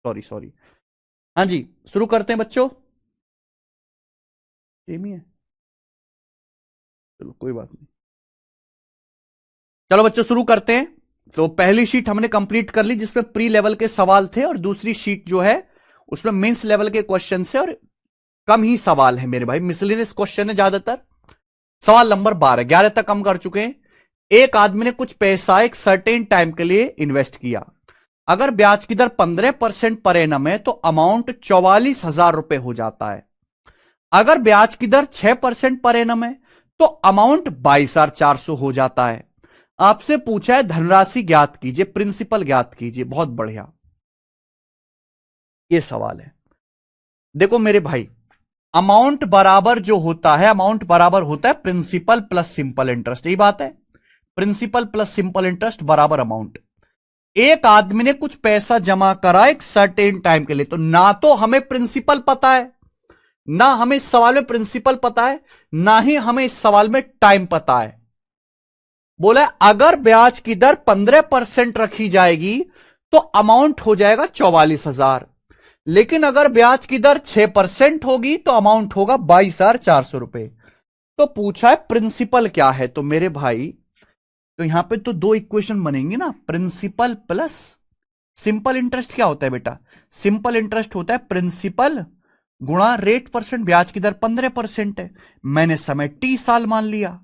Sorry sorry. हाँ जी, शुरू करते हैं बच्चों। सेम ही है, चलो कोई बात नहीं। चलो बच्चों शुरू करते हैं। तो पहली शीट हमने कंप्लीट कर ली जिसमें प्री लेवल के सवाल थे, और दूसरी शीट जो है उसमें मेंस लेवल के क्वेश्चन है, और कम ही सवाल है मेरे भाई, मिसलेनियस क्वेश्चन है ज्यादातर। सवाल नंबर 12, 11 तक हम कर चुके हैं। एक आदमी ने कुछ पैसा एक सर्टेन टाइम के लिए इन्वेस्ट किया। अगर ब्याज की दर 15% पर एनम है तो अमाउंट 44,000 रुपए हो जाता है। अगर ब्याज की दर 6% पर एनम है तो अमाउंट 22,400 हो जाता है। आपसे पूछा है धनराशि ज्ञात कीजिए, प्रिंसिपल ज्ञात कीजिए। बहुत बढ़िया, यह सवाल है। देखो मेरे भाई, अमाउंट बराबर जो होता है, अमाउंट बराबर होता है प्रिंसिपल प्लस सिंपल इंटरेस्ट, यही बात है। प्रिंसिपल प्लस सिंपल इंटरेस्ट बराबर अमाउंट। एक आदमी ने कुछ पैसा जमा करा एक सर्टेन टाइम के लिए, तो ना तो हमें प्रिंसिपल पता है, ना हमें इस सवाल में प्रिंसिपल पता है, ना ही हमें इस सवाल में टाइम पता है। बोला अगर ब्याज की दर 15% रखी जाएगी तो अमाउंट हो जाएगा 44,000, लेकिन अगर ब्याज की दर 6% होगी तो अमाउंट होगा 22,400 रुपए। तो पूछा है प्रिंसिपल क्या है, तो मेरे भाई तो यहां पे तो दो इक्वेशन बनेंगी ना, प्रिंसिपल प्लस सिंपल इंटरेस्ट। क्या होता है बेटा, सिंपल इंटरेस्ट होता है प्रिंसिपल गुणा रेट परसेंट। ब्याज की दर 15% है, मैंने समय टी साल मान लिया,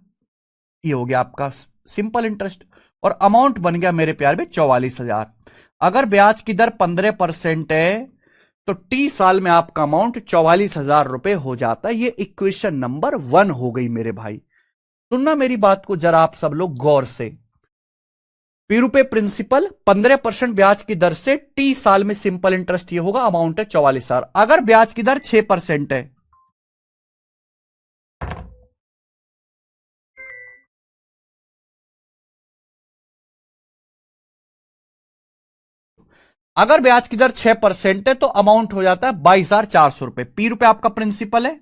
ये हो गया आपका सिंपल इंटरेस्ट। और अमाउंट बन गया मेरे प्यार में 44,000। अगर ब्याज की दर 15% है तो टी साल में आपका अमाउंट 44,000 रुपए हो जाता है। ये इक्वेशन नंबर 1 हो गई मेरे भाई। सुनना मेरी बात को जरा आप सब लोग गौर से। पी रुपए प्रिंसिपल 15% ब्याज की दर से टी साल में सिंपल इंटरेस्ट ये होगा, अमाउंट है 44,000। अगर ब्याज की दर 6% है, अगर ब्याज की दर 6% है तो अमाउंट हो जाता है 22,400 रुपए। पी रुपए आपका प्रिंसिपल है,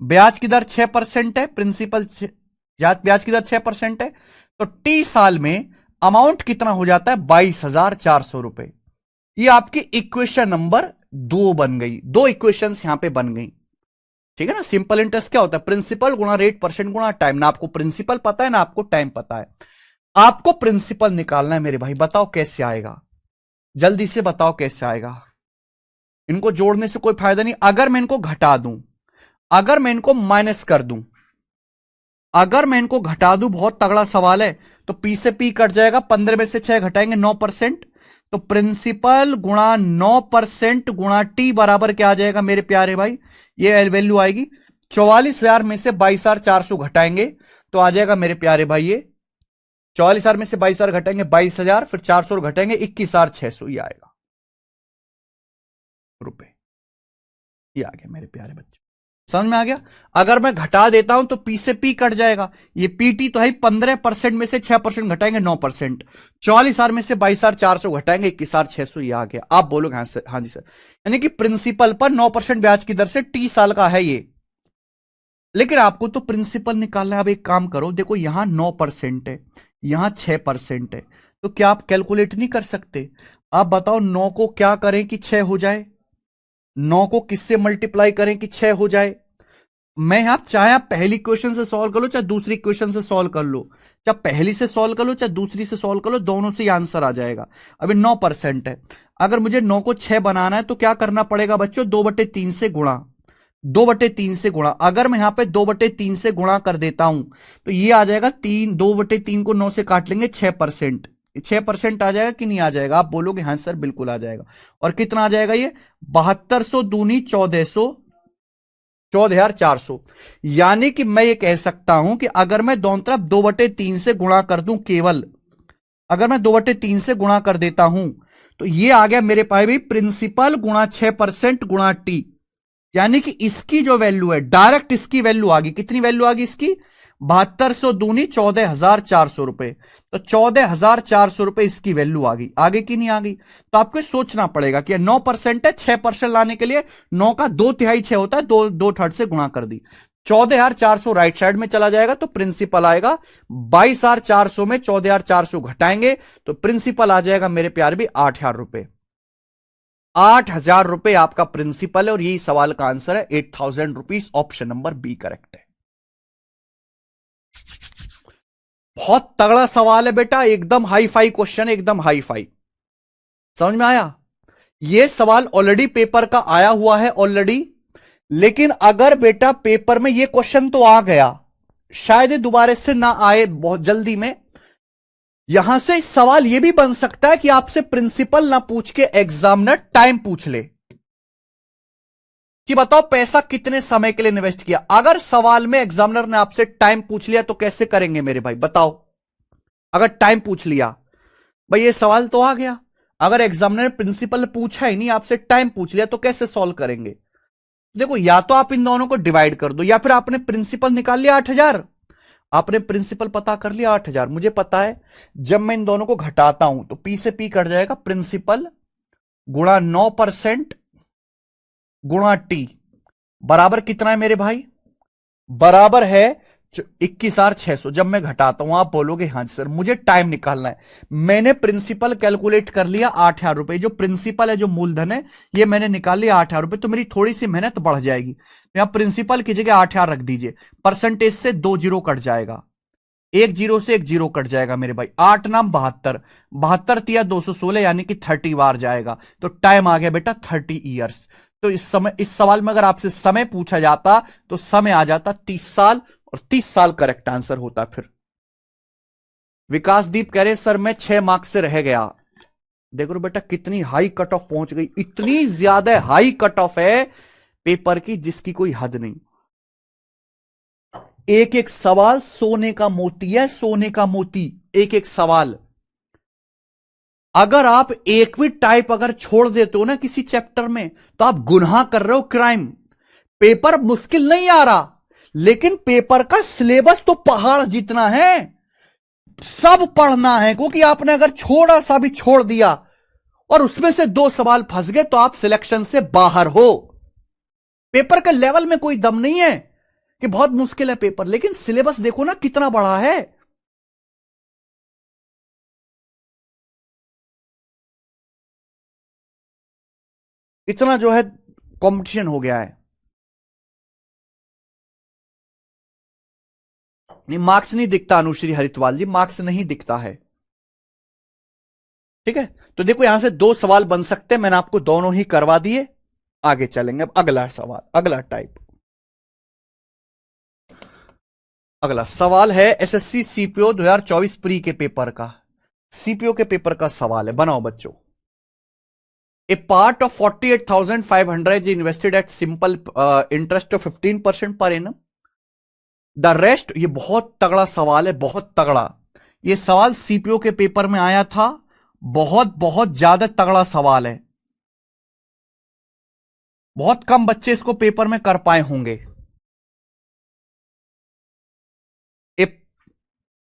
ब्याज की दर 6% है, प्रिंसिपल ब्याज की दर 6% है, तो टी साल में अमाउंट कितना हो जाता है 22,400 रुपए। ये आपकी इक्वेशन नंबर 2 बन गई। दो इक्वेशंस यहां पे बन गई, ठीक है ना। सिंपल इंटरेस्ट क्या होता है, प्रिंसिपल गुणा रेट परसेंट गुणा टाइम। ना आपको प्रिंसिपल पता है ना आपको टाइम पता है, आपको प्रिंसिपल निकालना है मेरे भाई। बताओ कैसे आएगा, जल्दी से बताओ कैसे आएगा। इनको जोड़ने से कोई फायदा नहीं। अगर मैं इनको घटा दूं, अगर मैं इनको माइनस कर दूं, अगर मैं इनको घटा दूं, बहुत तगड़ा सवाल है, तो पी से पी कट जाएगा, 15 में से 6 घटाएंगे 9%। तो प्रिंसिपल गुणा 9% गुणा टी बराबर क्या आ जाएगा मेरे प्यारे भाई, ये वैल्यू आएगी 44,000 में से 22,400 घटाएंगे तो आ जाएगा मेरे प्यारे भाई ये 44,000 में से 22,000 घटाएंगे 22,000, फिर 400 घटाएंगे 21,600, ये आएगा रुपए। ये आ गया मेरे प्यारे बच्चों, समझ में आ गया। अगर मैं घटा देता हूं तो पी से पी कट जाएगा, ये पीटी तो है 15% में से 6% घटाएंगे 9%। 44,000 में से 22,400 घटाएंगे 21,600, ये आ गया। आप बोलोगे हाँ सर, हाँ जी सर। यानी कि प्रिंसिपल पर 9% ब्याज की दर से टी साल का है ये, लेकिन आपको तो प्रिंसिपल निकालना है। अब एक काम करो, देखो यहां 9% है, यहां 6% है, तो क्या आप कैलकुलेट नहीं कर सकते? आप बताओ 9 को क्या करें कि 6 हो जाए, 9 को किससे मल्टीप्लाई करें कि 6 हो जाए। मैं यहां चाहे आप पहली क्वेश्चन से सॉल्व कर लो चाहे दूसरी क्वेश्चन से सॉल्व कर लो, चाहे पहली से सॉल्व कर लो चाहे दूसरी से सॉल्व कर लो, दोनों से आंसर आ जाएगा। अभी 9% है, अगर मुझे 9 को 6 बनाना है तो क्या करना पड़ेगा बच्चों, 2/3 से गुणा, 2/3 से गुणा। अगर मैं यहां पे 2/3 से गुणा कर देता हूं तो ये आ जाएगा 3, 2/3 को 9 से काट लेंगे 6%। 6% आ जाएगा कि नहीं आ जाएगा? आप बोलोगे हाँ सर बिल्कुल आ जाएगा। और कितना आ जाएगा ये 7200 दूनी 14,400। यानी कि मैं ये कह सकता हूं कि अगर मैं दोनों तरफ 2/3 से गुणा कर दूं, केवल अगर मैं 2/3 से गुणा कर देता हूं तो ये आ गया मेरे पास भी प्रिंसिपल गुणा 6% गुणा टी। यानी कि इसकी जो वैल्यू है डायरेक्ट इसकी वैल्यू आ गई, कितनी वैल्यू आ गई इसकी 7200 दूनी 14,400 रुपए। तो 14,400 रुपए इसकी वैल्यू आ गई, आगे की नहीं आ गई? तो आपको सोचना पड़ेगा कि 9% है, 6% लाने के लिए 9 का 2/3 6 होता है, 2/3 से गुणा कर दी। 14,400 राइट साइड में चला जाएगा तो प्रिंसिपल आएगा 22,400 में 14,400 घटाएंगे तो प्रिंसिपल आ जाएगा मेरे प्यार भी 8,000 रुपए। 8,000 रुपए आपका प्रिंसिपल है और यही सवाल का आंसर है 8,000 rupees. Option number b correct है। बहुत तगड़ा सवाल है बेटा, एकदम हाई फाई क्वेश्चन है, एकदम हाई फाई। समझ में आया? यह सवाल ऑलरेडी पेपर का आया हुआ है ऑलरेडी, लेकिन अगर बेटा पेपर में यह क्वेश्चन तो आ गया, शायद दोबारा से ना आए बहुत जल्दी में। यहां से सवाल यह भी बन सकता है कि आपसे प्रिंसिपल ना पूछ के एग्जामिनर टाइम पूछ ले कि बताओ पैसा कितने समय के लिए इन्वेस्ट किया। अगर सवाल में एग्जामिनर ने आपसे टाइम पूछ लिया तो कैसे करेंगे मेरे भाई, बताओ? अगर टाइम पूछ लिया, भाई ये सवाल तो आ गया, अगर एग्जामिनर प्रिंसिपल ने पूछा ही नहीं, आपसे टाइम पूछ लिया, तो कैसे सॉल्व करेंगे? देखो, या तो आप इन दोनों को डिवाइड कर दो, या फिर आपने प्रिंसिपल निकाल लिया 8,000, आपने प्रिंसिपल पता कर लिया 8,000। मुझे पता है जब मैं इन दोनों को घटाता हूं तो पी से पी कट जाएगा, प्रिंसिपल गुणा 9% गुणा टी बराबर कितना है मेरे भाई? बराबर है 21,600। जब मैं घटाता हूं आप बोलोगे हाँ सर मुझे टाइम निकालना है। मैंने प्रिंसिपल कैलकुलेट कर लिया 8,000 रुपए, जो प्रिंसिपल है जो मूलधन है ये मैंने निकाल लिया 8,000 रुपए, तो मेरी थोड़ी सी मेहनत बढ़ जाएगी। यहां प्रिंसिपल की जगह 8,000 रख दीजिए, परसेंटेज से 2 जीरो कट जाएगा, 1 जीरो से 1 जीरो कट जाएगा मेरे भाई। 8 नाम 72, 72 तिया 216 यानी कि 30 बार जाएगा, तो टाइम आ गया बेटा 30 ईयर्स। तो इस सवाल में अगर आपसे समय पूछा जाता तो समय आ जाता 30 साल, और 30 साल करेक्ट आंसर होता। फिर विकासदीप कह रहे सर मैं 6 मार्क्स से रह गया। देखो बेटा कितनी हाई कट ऑफ पहुंच गई, इतनी ज्यादा हाई कट ऑफ है पेपर की जिसकी कोई हद नहीं। एक एक सवाल सोने का मोती है, सोने का मोती, एक एक सवाल। अगर आप एक भी टाइप अगर छोड़ देते हो ना किसी चैप्टर में तो आप गुनाह कर रहे हो, क्राइम। पेपर मुश्किल नहीं आ रहा, लेकिन पेपर का सिलेबस तो पहाड़ जितना है, सब पढ़ना है। क्योंकि आपने अगर थोड़ा सा भी छोड़ दिया और उसमें से 2 सवाल फंस गए तो आप सिलेक्शन से बाहर हो। पेपर के लेवल में कोई दम नहीं है कि बहुत मुश्किल है पेपर, लेकिन सिलेबस देखो ना कितना बड़ा है। इतना जो है कंपटीशन हो गया है। नहीं, मार्क्स नहीं दिखता अनुश्री हरिद्वाल जी, मार्क्स नहीं दिखता है। ठीक है, तो देखो यहां से 2 सवाल बन सकते हैं, मैंने आपको दोनों ही करवा दिए। आगे चलेंगे, अब अगला सवाल, अगला टाइप। अगला सवाल है एसएससी सीपीओ 2024 प्री के पेपर का, सीपीओ के पेपर का सवाल है। बनाओ बच्चों। A part of 48,500 is invested at simple interest of 15% per annum. The rest, ये बहुत तगड़ा सवाल है, बहुत तगड़ा। ये सवाल सीपीओ के पेपर में आया था, बहुत बहुत ज्यादा तगड़ा सवाल है। बहुत कम बच्चे इसको पेपर में कर पाए होंगे।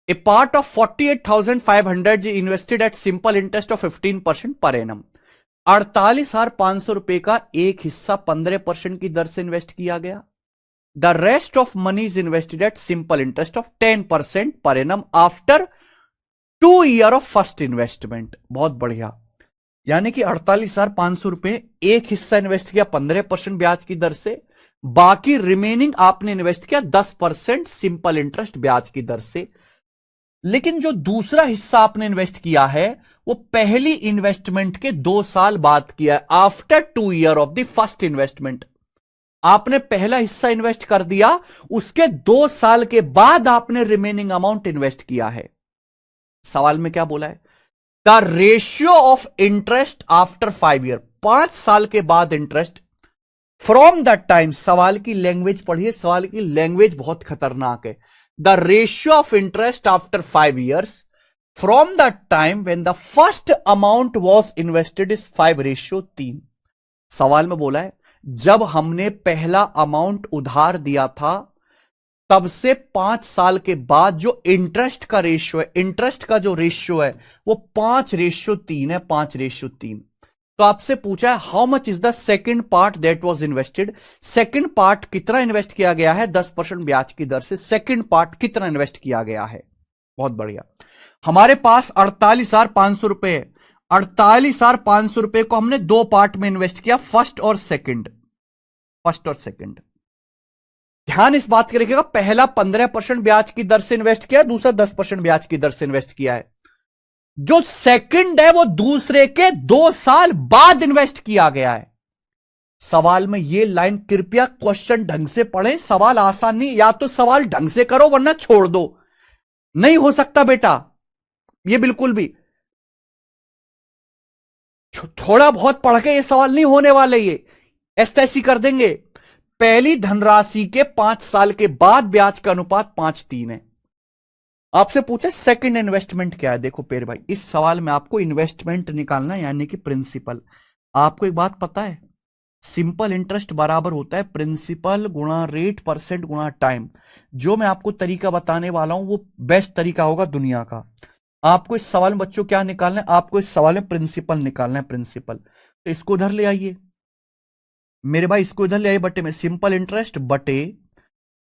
A part of 48,500 invested at simple interest of 15% per annum. 48,500 रुपए का एक हिस्सा 15% की दर से इन्वेस्ट किया गया। The rest of money is invested at simple interest of 10% per annum after 2 year of first investment. बहुत बढ़िया, यानी कि 48,500 रुपए एक हिस्सा इन्वेस्ट किया 15% ब्याज की दर से, बाकी रिमेनिंग आपने इन्वेस्ट किया 10% सिंपल इंटरेस्ट ब्याज की दर से। लेकिन जो दूसरा हिस्सा आपने इन्वेस्ट किया है वो पहली इन्वेस्टमेंट के 2 साल बाद किया है, after 2 year of the first investment. आपने पहला हिस्सा इन्वेस्ट कर दिया, उसके 2 साल के बाद आपने रिमेनिंग अमाउंट इन्वेस्ट किया है। सवाल में क्या बोला है? The ratio of interest after 5 year, 5 साल के बाद इंटरेस्ट फ्रॉम दैट टाइम। सवाल की लैंग्वेज पढ़िए, सवाल की लैंग्वेज बहुत खतरनाक है। The ratio of interest after 5 years from the time when the first amount was invested is 5:3। सवाल में बोला है जब हमने पहला अमाउंट उधार दिया था तब से 5 साल के बाद जो इंटरेस्ट का रेशियो है, इंटरेस्ट का जो रेशियो है वो 5:3 है, 5:3। तो आपसे पूछा है how much is the second part that was invested. Second part कितना इन्वेस्ट किया गया है? 10% ब्याज की दर से सेकंड पार्ट कितना इन्वेस्ट किया गया है। बहुत बढ़िया। हमारे पास 48,500 रुपए है, 48,500 को हमने दो पार्ट में इन्वेस्ट किया, फर्स्ट और सेकंड। ध्यान इस बात के रखिएगा, पहला 15% ब्याज की दर से इन्वेस्ट किया, दूसरा 10% ब्याज की दर से इन्वेस्ट किया है। जो सेकंड है वो दूसरे के 2 साल बाद इन्वेस्ट किया गया है। सवाल में ये लाइन कृपया क्वेश्चन ढंग से पढ़ें, सवाल आसान नहीं, या तो सवाल ढंग से करो वरना छोड़ दो। नहीं हो सकता बेटा ये बिल्कुल भी, थोड़ा बहुत पढ़ के ये सवाल नहीं होने वाले, ये ऐसी कर देंगे। पहली धनराशि के 5 साल के बाद ब्याज का अनुपात 5:3 है। आपसे पूछा सेकंड इन्वेस्टमेंट क्या है। देखो पेर भाई, इस सवाल में आपको इन्वेस्टमेंट निकालना है, यानी कि प्रिंसिपल। आपको एक बात पता है, सिंपल इंटरेस्ट बराबर होता है प्रिंसिपल गुणा रेट परसेंट गुणा टाइम। जो मैं आपको तरीका बताने वाला हूं वो बेस्ट तरीका होगा दुनिया का। आपको इस सवाल में बच्चों क्या निकालना है, आपको इस सवाल में प्रिंसिपल निकालना है, प्रिंसिपल। तो इसको उधर ले आइए मेरे भाई, इसको इधर ले आइए बटे में, सिंपल इंटरेस्ट बटे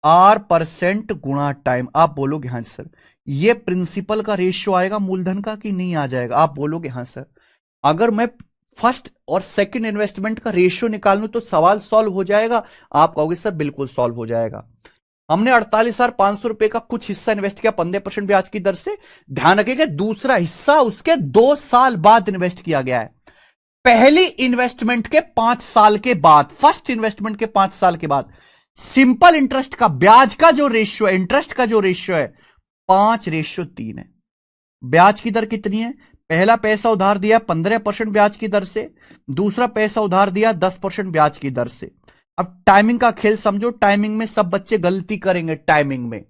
आर परसेंट गुणा टाइम। आप बोलोगे हाँ सर, ये प्रिंसिपल का रेशियो आएगा मूलधन का कि नहीं आ जाएगा? आप बोलोगे हाँ सर। अगर मैं फर्स्ट और सेकंड इन्वेस्टमेंट का रेशियो निकाल लूं तो सवाल सॉल्व हो जाएगा। आप कहोगे सर बिल्कुल सॉल्व हो जाएगा। हमने 48,500 रुपए का कुछ हिस्सा इन्वेस्ट किया 15% ब्याज की दर से। ध्यान रखिएगा दूसरा हिस्सा उसके 2 साल बाद इन्वेस्ट किया गया है। पहली इन्वेस्टमेंट के 5 साल के बाद, फर्स्ट इन्वेस्टमेंट के 5 साल के बाद सिंपल इंटरेस्ट का ब्याज का जो रेशियो है, इंटरेस्ट का जो रेशियो है 5:3 है। ब्याज की दर कितनी है? पहला पैसा उधार दिया 15% ब्याज की दर से, दूसरा पैसा उधार दिया 10% ब्याज की दर से। अब टाइमिंग का खेल समझो, टाइमिंग में सब बच्चे गलती करेंगे। टाइमिंग में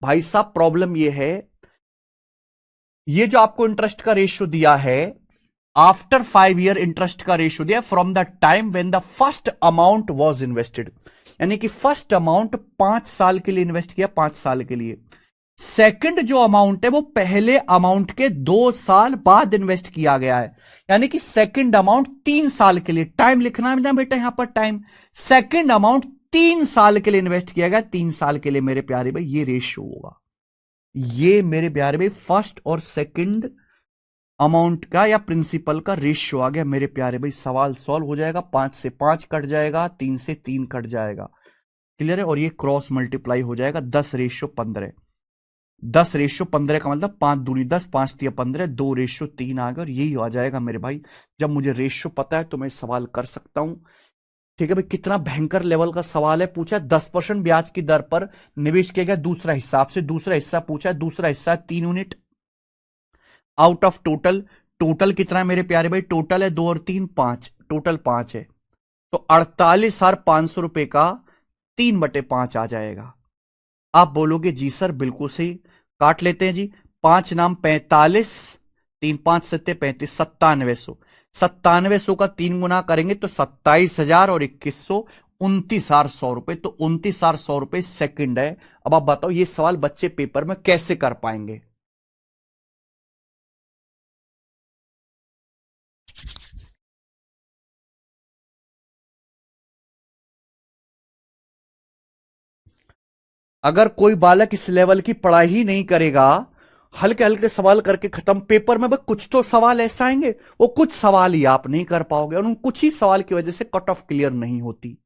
भाई साहब प्रॉब्लम यह है, ये जो आपको इंटरेस्ट का रेशियो दिया है, आफ्टर 5 ईयर इंटरेस्ट का रेशियो दिया from the time when the first amount was invested, यानी कि फर्स्ट अमाउंट 5 साल के लिए इन्वेस्ट किया, 5 साल के लिए। सेकंड जो अमाउंट है वो पहले अमाउंट के 2 साल बाद इन्वेस्ट किया गया है, यानी कि सेकंड अमाउंट 3 साल के लिए। टाइम लिखना है ना बेटा यहां पर, टाइम। सेकंड अमाउंट 3 साल के लिए इन्वेस्ट किया गया, 3 साल के लिए मेरे प्यारे भाई ये रेशियो होगा। ये मेरे प्यारे भाई फर्स्ट और सेकंड अमाउंट का या प्रिंसिपल का रेशियो आ गया मेरे प्यारे भाई। सवाल सॉल्व हो जाएगा, 5 से 5 कट जाएगा, 3 से 3 कट जाएगा। क्लियर है? और ये क्रॉस मल्टीप्लाई हो जाएगा 10:15। 10:15 का मतलब 5 दूनी 10, 5 तिया 15, 2:3 आ गया। और यही आ जाएगा मेरे भाई। जब मुझे रेशियो पता है तो मैं सवाल कर सकता हूं। ठीक है भाई, कितना भयंकर लेवल का सवाल है। पूछा 10% ब्याज की दर पर निवेश किया गया दूसरा हिस्सा, आपसे दूसरा हिस्सा पूछा है। दूसरा हिस्सा 3 unit out of total. Total कितना है मेरे प्यारे भाई? टोटल है 2 और 3 5, टोटल 5 है। तो 48,500 रुपए का 3/5 आ जाएगा। आप बोलोगे जी सर बिल्कुल सही, काट लेते हैं जी। 5 नाम 45, 3 5 7 35, 9700। 9700 का 3 गुना करेंगे तो 27,000 और 2100, 29,100 रुपए। तो 29,100 रुपए सेकंड है। अब आप बताओ ये सवाल बच्चे पेपर में कैसे कर पाएंगे? अगर कोई बालक इस लेवल की पढ़ाई ही नहीं करेगा, हल्के हल्के सवाल करके खत्म, पेपर में कुछ तो सवाल ऐसा आएंगे, वो कुछ सवाल ही आप नहीं कर पाओगे और उन कुछ ही सवाल की वजह से कट ऑफ क्लियर नहीं होती।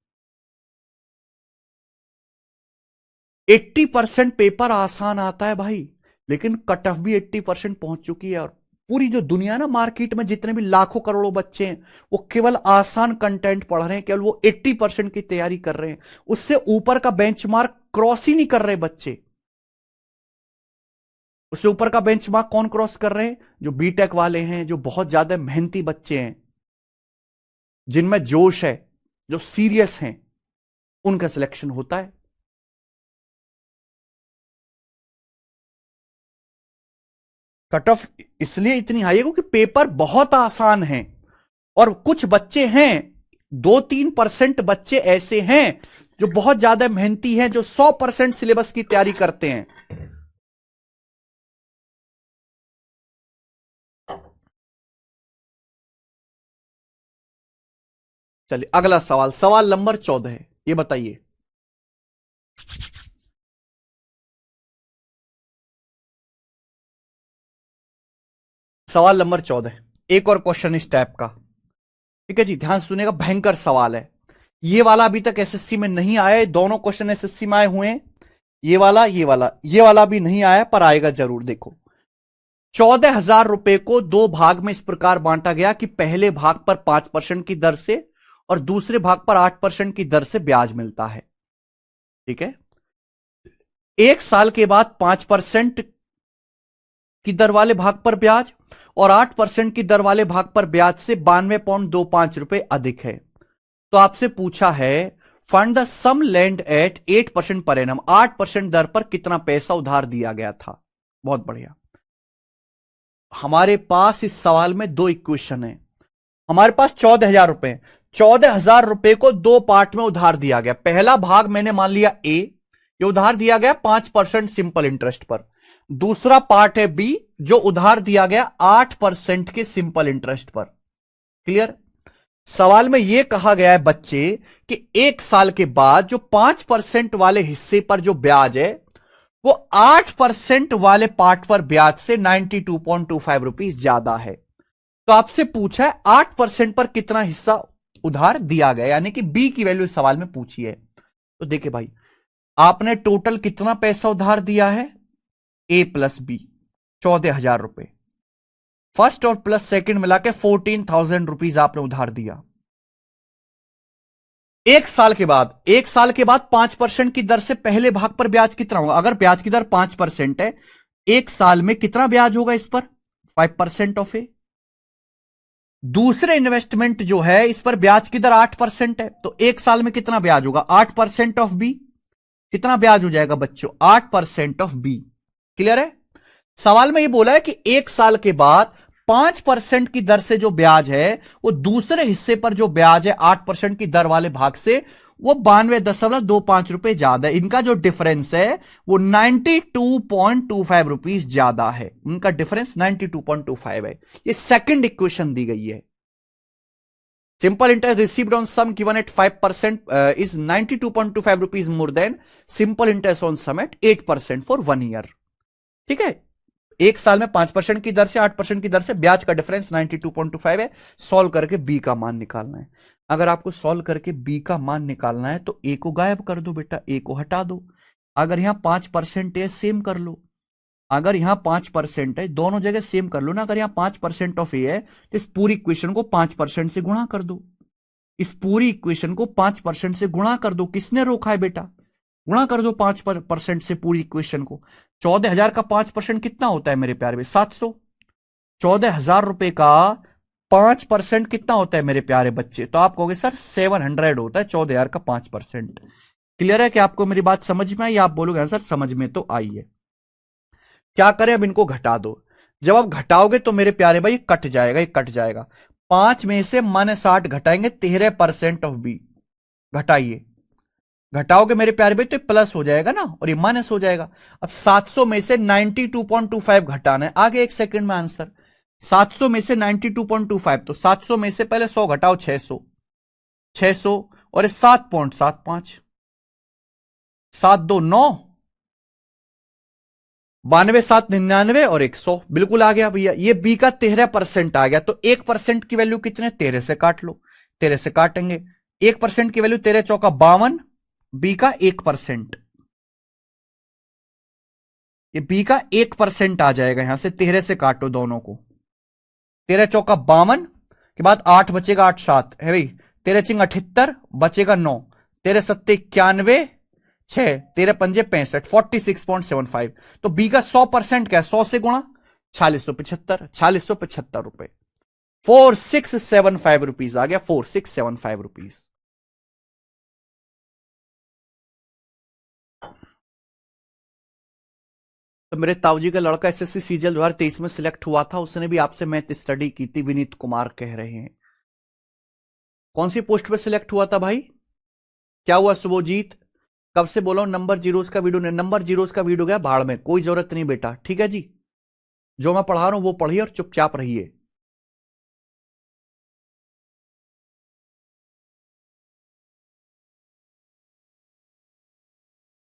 80% पेपर आसान आता है भाई, लेकिन कट ऑफ भी 80% पहुंच चुकी है। और पूरी जो दुनिया ना, मार्केट में जितने भी लाखों करोड़ों बच्चे हैं वो केवल आसान कंटेंट पढ़ रहे हैं, केवल वो 80% की तैयारी कर रहे हैं। उससे ऊपर का बेंचमार्क क्रॉस ही नहीं कर रहे बच्चे। उससे ऊपर का बेंचमार्क कौन क्रॉस कर रहे हैं? जो बीटेक वाले हैं, जो बहुत ज्यादा मेहनती बच्चे हैं, जिनमें जोश है, जो सीरियस हैं, उनका सिलेक्शन होता है। कट ऑफ इसलिए इतनी हाई है क्योंकि पेपर बहुत आसान है। और कुछ बच्चे हैं, 2-3% बच्चे ऐसे हैं जो बहुत ज्यादा मेहनती हैं, जो 100% सिलेबस की तैयारी करते हैं। चलिए अगला सवाल, सवाल नंबर 14 है, ये बताइए। सवाल नंबर 14, एक और क्वेश्चन इस टाइप का, ठीक है जी, ध्यान से सुनिएगा, भयंकर सवाल है। ये वाला अभी तक एसएससी में नहीं आया है, दोनों क्वेश्चन एसएससी में आए हुए हैं, ये वाला भी नहीं आया पर आएगा जरूर। देखो, 14,000 रुपए को दो भाग में इस प्रकार बांटा गया कि पहले भाग पर 5% की दर से और दूसरे भाग पर 8% की दर से ब्याज मिलता है। ठीक है, एक साल के बाद 5% की दर वाले भाग पर ब्याज और 8% की दर वाले भाग पर ब्याज से 92.25 रुपए अधिक है। तो आपसे पूछा है, find the sum lent at 8% per annum, 8% दर पर कितना पैसा उधार दिया गया था। बहुत बढ़िया। हमारे पास इस सवाल में दो इक्वेशन है। हमारे पास 14,000 रुपए, 14,000 रुपए को दो पार्ट में उधार दिया गया। पहला भाग मैंने मान लिया ए, ये उधार दिया गया 5% सिंपल इंटरेस्ट पर। दूसरा पार्ट है बी, जो उधार दिया गया 8% के सिंपल इंटरेस्ट पर। क्लियर? सवाल में यह कहा गया है बच्चे कि एक साल के बाद जो 5% वाले हिस्से पर जो ब्याज है वो 8% वाले पार्ट पर ब्याज से 92.25 रुपीज ज्यादा है। तो आपसे पूछा है 8% पर कितना हिस्सा उधार दिया गया, यानी कि बी की वैल्यू इस सवाल में पूछी है। तो देखिए भाई, आपने टोटल कितना पैसा उधार दिया है, ए प्लस बी, 14,000 रुपए। फर्स्ट और प्लस सेकंड मिला के 14,000 रुपीज आपने उधार दिया। एक साल के बाद 5% की दर से पहले भाग पर ब्याज कितना होगा? अगर ब्याज की दर 5% है, एक साल में कितना ब्याज होगा इस पर? 5% ऑफ ए। दूसरे इन्वेस्टमेंट जो है इस पर ब्याज की दर 8% है, तो एक साल में कितना ब्याज होगा? 8% ऑफ बी। कितना ब्याज हो जाएगा बच्चों? 8% ऑफ बी। क्लियर है? सवाल में यह बोला है कि एक साल के बाद 5% की दर से जो ब्याज है वो दूसरे हिस्से पर जो ब्याज है 8% की दर वाले भाग से वो 92.25 रुपए ज्यादा है। इनका जो डिफरेंस है वो 92.25 रुपीज ज्यादा है। उनका डिफरेंस 92.25 है। ये सेकंड इक्वेशन दी गई है। Simple interest received on sum given at 5% is 92.25 rupees more than simple interest on sum at 8% for 1 year. ठीक है, एक साल में 5% की दर से 8% की दर से ब्याज का डिफरेंस 92.25 है। सॉल्व करके बी का मान निकालना है। अगर आपको सॉल्व करके बी का मान निकालना है तो ए को गायब कर दो बेटा, ए को हटा दो। अगर यहां 5% है सेम कर लो, अगर यहां 5% है दोनों जगह सेम कर लो ना। अगर यहां 5% ऑफ ए है तो इस पूरी इक्वेशन को 5% से गुणा कर दो। इस पूरी इक्वेशन को 5% से गुणा कर दो। किसने रोका है बेटा? गुणा कर दो 5% से पूरी इक्वेशन को। 14,000 का 5% कितना होता है मेरे प्यारे? 700। 14,000 रुपए का 5% कितना होता है मेरे प्यारे बच्चे? तो आप कहोगे सर 700 होता है 14,000 का 5%। क्लियर है कि आपको मेरी बात समझ में आई? आप बोलोगे सर समझ में तो आई है। क्या करें, अब इनको घटा दो। जब आप घटाओगे तो मेरे प्यारे भाई कट जाएगा, ये कट जाएगा। 5 में से -8 घटाएंगे 13% ऑफ बी। घटाइए, घटाओगे मेरे प्यारे भाई तो प्लस हो जाएगा ना, और ये माइनस हो जाएगा। अब 700 में से 92.25 घटाना है। आगे एक सेकंड में आंसर। 700 में से 92.25, तो 700 में से पहले 100 घटाओ, 600। 600 और 7.75, 7 2 9, 92 7 99 और 100 बिल्कुल आ गया भैया। ये बी का 13% आ गया। तो 1% की वैल्यू कितने? 13 से काट लो, 13 से काटेंगे। 1% की वैल्यू 13 चौका 52, बी का 1%। ये बी का 1% आ जाएगा। यहां से 13 से काटो दोनों को। 13 चौका 52 के बाद 8 बचेगा, 8 7 है भाई। 13 चिंग 78 बचेगा 9, 13 सत्ते 91, 6 13 पंजे 65, 46.75। तो बी का 100% क्या है? 100 से गुणा 4675, 4675 रुपए। 4675 रुपीज आ गया, 4675 रुपीज। तो मेरे ताऊजी का लड़का एसएससी सीजीएल 2023 में सिलेक्ट हुआ था, उसने भी आपसे मैथ स्टडी की थी। विनीत कुमार कह रहे हैं। कौन सी पोस्ट पे सिलेक्ट हुआ था भाई? क्या हुआ शुभजीत? कब से बोला हूं नंबर जीरोस का वीडियो? नंबर जीरोस का वीडियो गया भाड़ में, कोई जरूरत नहीं बेटा। ठीक है जी, जो मैं पढ़ा रहा हूं वो पढ़िए और चुपचाप रहिए।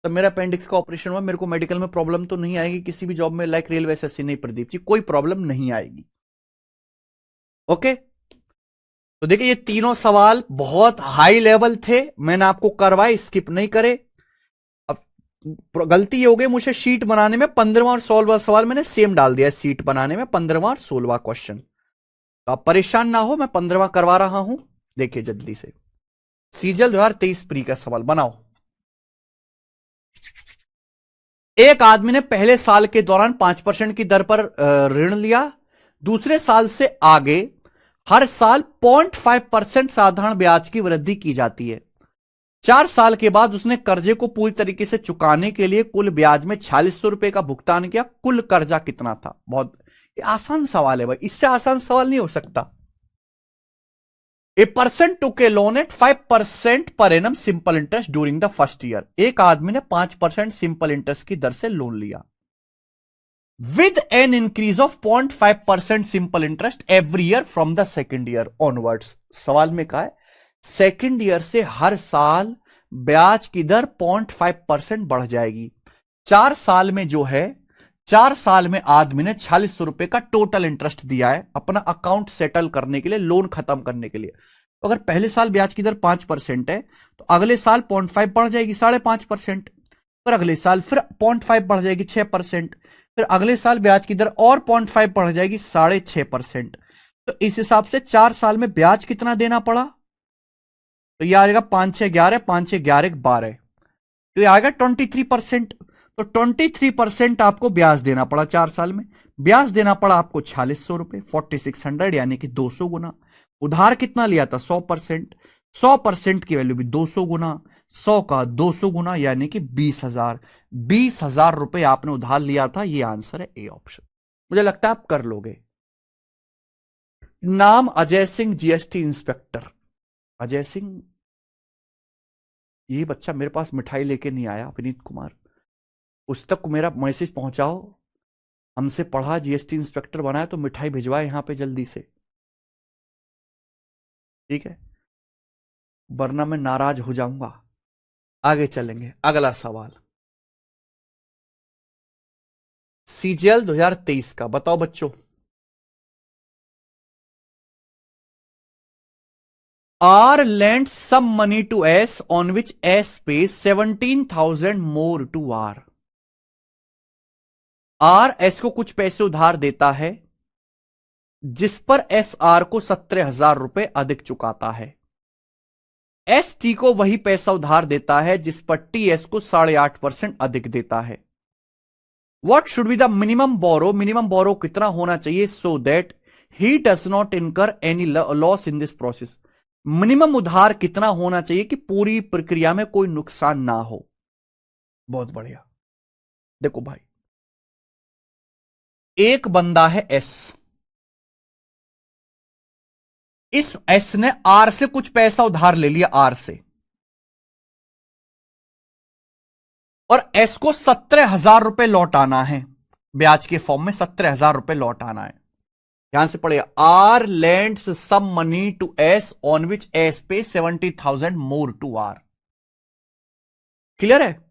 तो मेरा अपेंडिक्स का ऑपरेशन हुआ, मेरे को मेडिकल में प्रॉब्लम तो नहीं आएगी किसी भी जॉब में, लाइक रेलवे एसएससी? नहीं प्रदीप जी, कोई प्रॉब्लम नहीं आएगी। ओके, तो देखिए ये तीनों सवाल बहुत हाई लेवल थे, मैंने आपको करवाए, स्किप नहीं करे। अब गलती ये हो गई मुझे शीट बनाने में, 15वां और 16वां सवाल मैंने सेम डाल दिया शीट बनाने में, 15वां और 16वां क्वेश्चन। तो आप परेशान ना हो, मैं 15वां करवा रहा हूं। देखिए जल्दी से, सीजल 2023 प्री का सवाल बनाओ। एक आदमी ने पहले साल के दौरान 5% की दर पर ऋण लिया, दूसरे साल से आगे हर साल 0.5% साधारण ब्याज की वृद्धि की जाती है। 4 साल के बाद उसने कर्जे को पूरी तरीके से चुकाने के लिए कुल ब्याज में 4600 रुपए का भुगतान किया, कुल कर्जा कितना था? बहुत आसान सवाल है भाई, इससे आसान सवाल नहीं हो सकता। A person took A loan eight 5% per annum simple interest during the first year. एक आदमी ने 5% सिंपल इंटरेस्ट की दर से लोन लिया with an increase of 0.5% simple interest every year from the second year onwards. सवाल में कहा है सेकेंड ईयर से हर साल ब्याज की दर 0.5% बढ़ जाएगी। 4 साल में जो है, 4 साल में आदमी ने 4600 रुपए का टोटल इंटरेस्ट दिया है अपना अकाउंट सेटल करने के लिए, लोन खत्म करने के लिए। तो अगर पहले साल ब्याज की दर 5% है तो अगले साल 0.5 बढ़ जाएगी 5.5%, फिर अगले साल फिर 0.5 बढ़ जाएगी 6%, फिर अगले साल ब्याज की दर और 0.5 बढ़ जाएगी 6.5%। तो इस हिसाब से 4 साल में ब्याज कितना देना पड़ा? तो यह आ जाएगा 5 6 11, 5 6 11 12, तो यह आएगा 23%। तो 23% आपको ब्याज देना पड़ा 4 साल में। ब्याज देना पड़ा आपको 4600 रुपए, 4600, यानी कि 200 गुना। उधार कितना लिया था? 100%, 100% की वैल्यू भी 200 गुना, 100 का 200 गुना, यानी कि 20,000। 20,000 रुपए आपने उधार लिया था। ये आंसर है ए ऑप्शन। मुझे लगता है आप कर लोगे। नाम अजय सिंह, जीएसटी इंस्पेक्टर। अजय सिंह, ये बच्चा मेरे पास मिठाई लेके नहीं आया। विनीत कुमार, उस तक मेरा मैसेज पहुंचाओ, हमसे पढ़ा, जीएसटी इंस्पेक्टर बनाया, तो मिठाई भिजवाए यहां पे जल्दी से, ठीक है, वरना मैं नाराज हो जाऊंगा। आगे चलेंगे, अगला सवाल सीजीएल 2023 का। बताओ बच्चों, R lent sum money to S on which S pay 17,000 more to R. R S को कुछ पैसे उधार देता है जिस पर एस आर को 17,000 रुपए अधिक चुकाता है। एस टी को वही पैसा उधार देता है जिस पर टी एस को 8.5% अधिक देता है। What should be the minimum borrow? Minimum borrow कितना होना चाहिए so that he does not incur any loss in this process? Minimum उधार कितना होना चाहिए कि पूरी प्रक्रिया में कोई नुकसान ना हो? बहुत बढ़िया। देखो भाई, एक बंदा है एस, इस एस ने आर से कुछ पैसा उधार ले लिया, आर से, और एस को 17,000 रुपए लौटाना है, ब्याज के फॉर्म में 17,000 रुपए लौटाना है। ध्यान से पढ़िए, R lends sum money to S on which S pay 70,000 more to R. Clear है?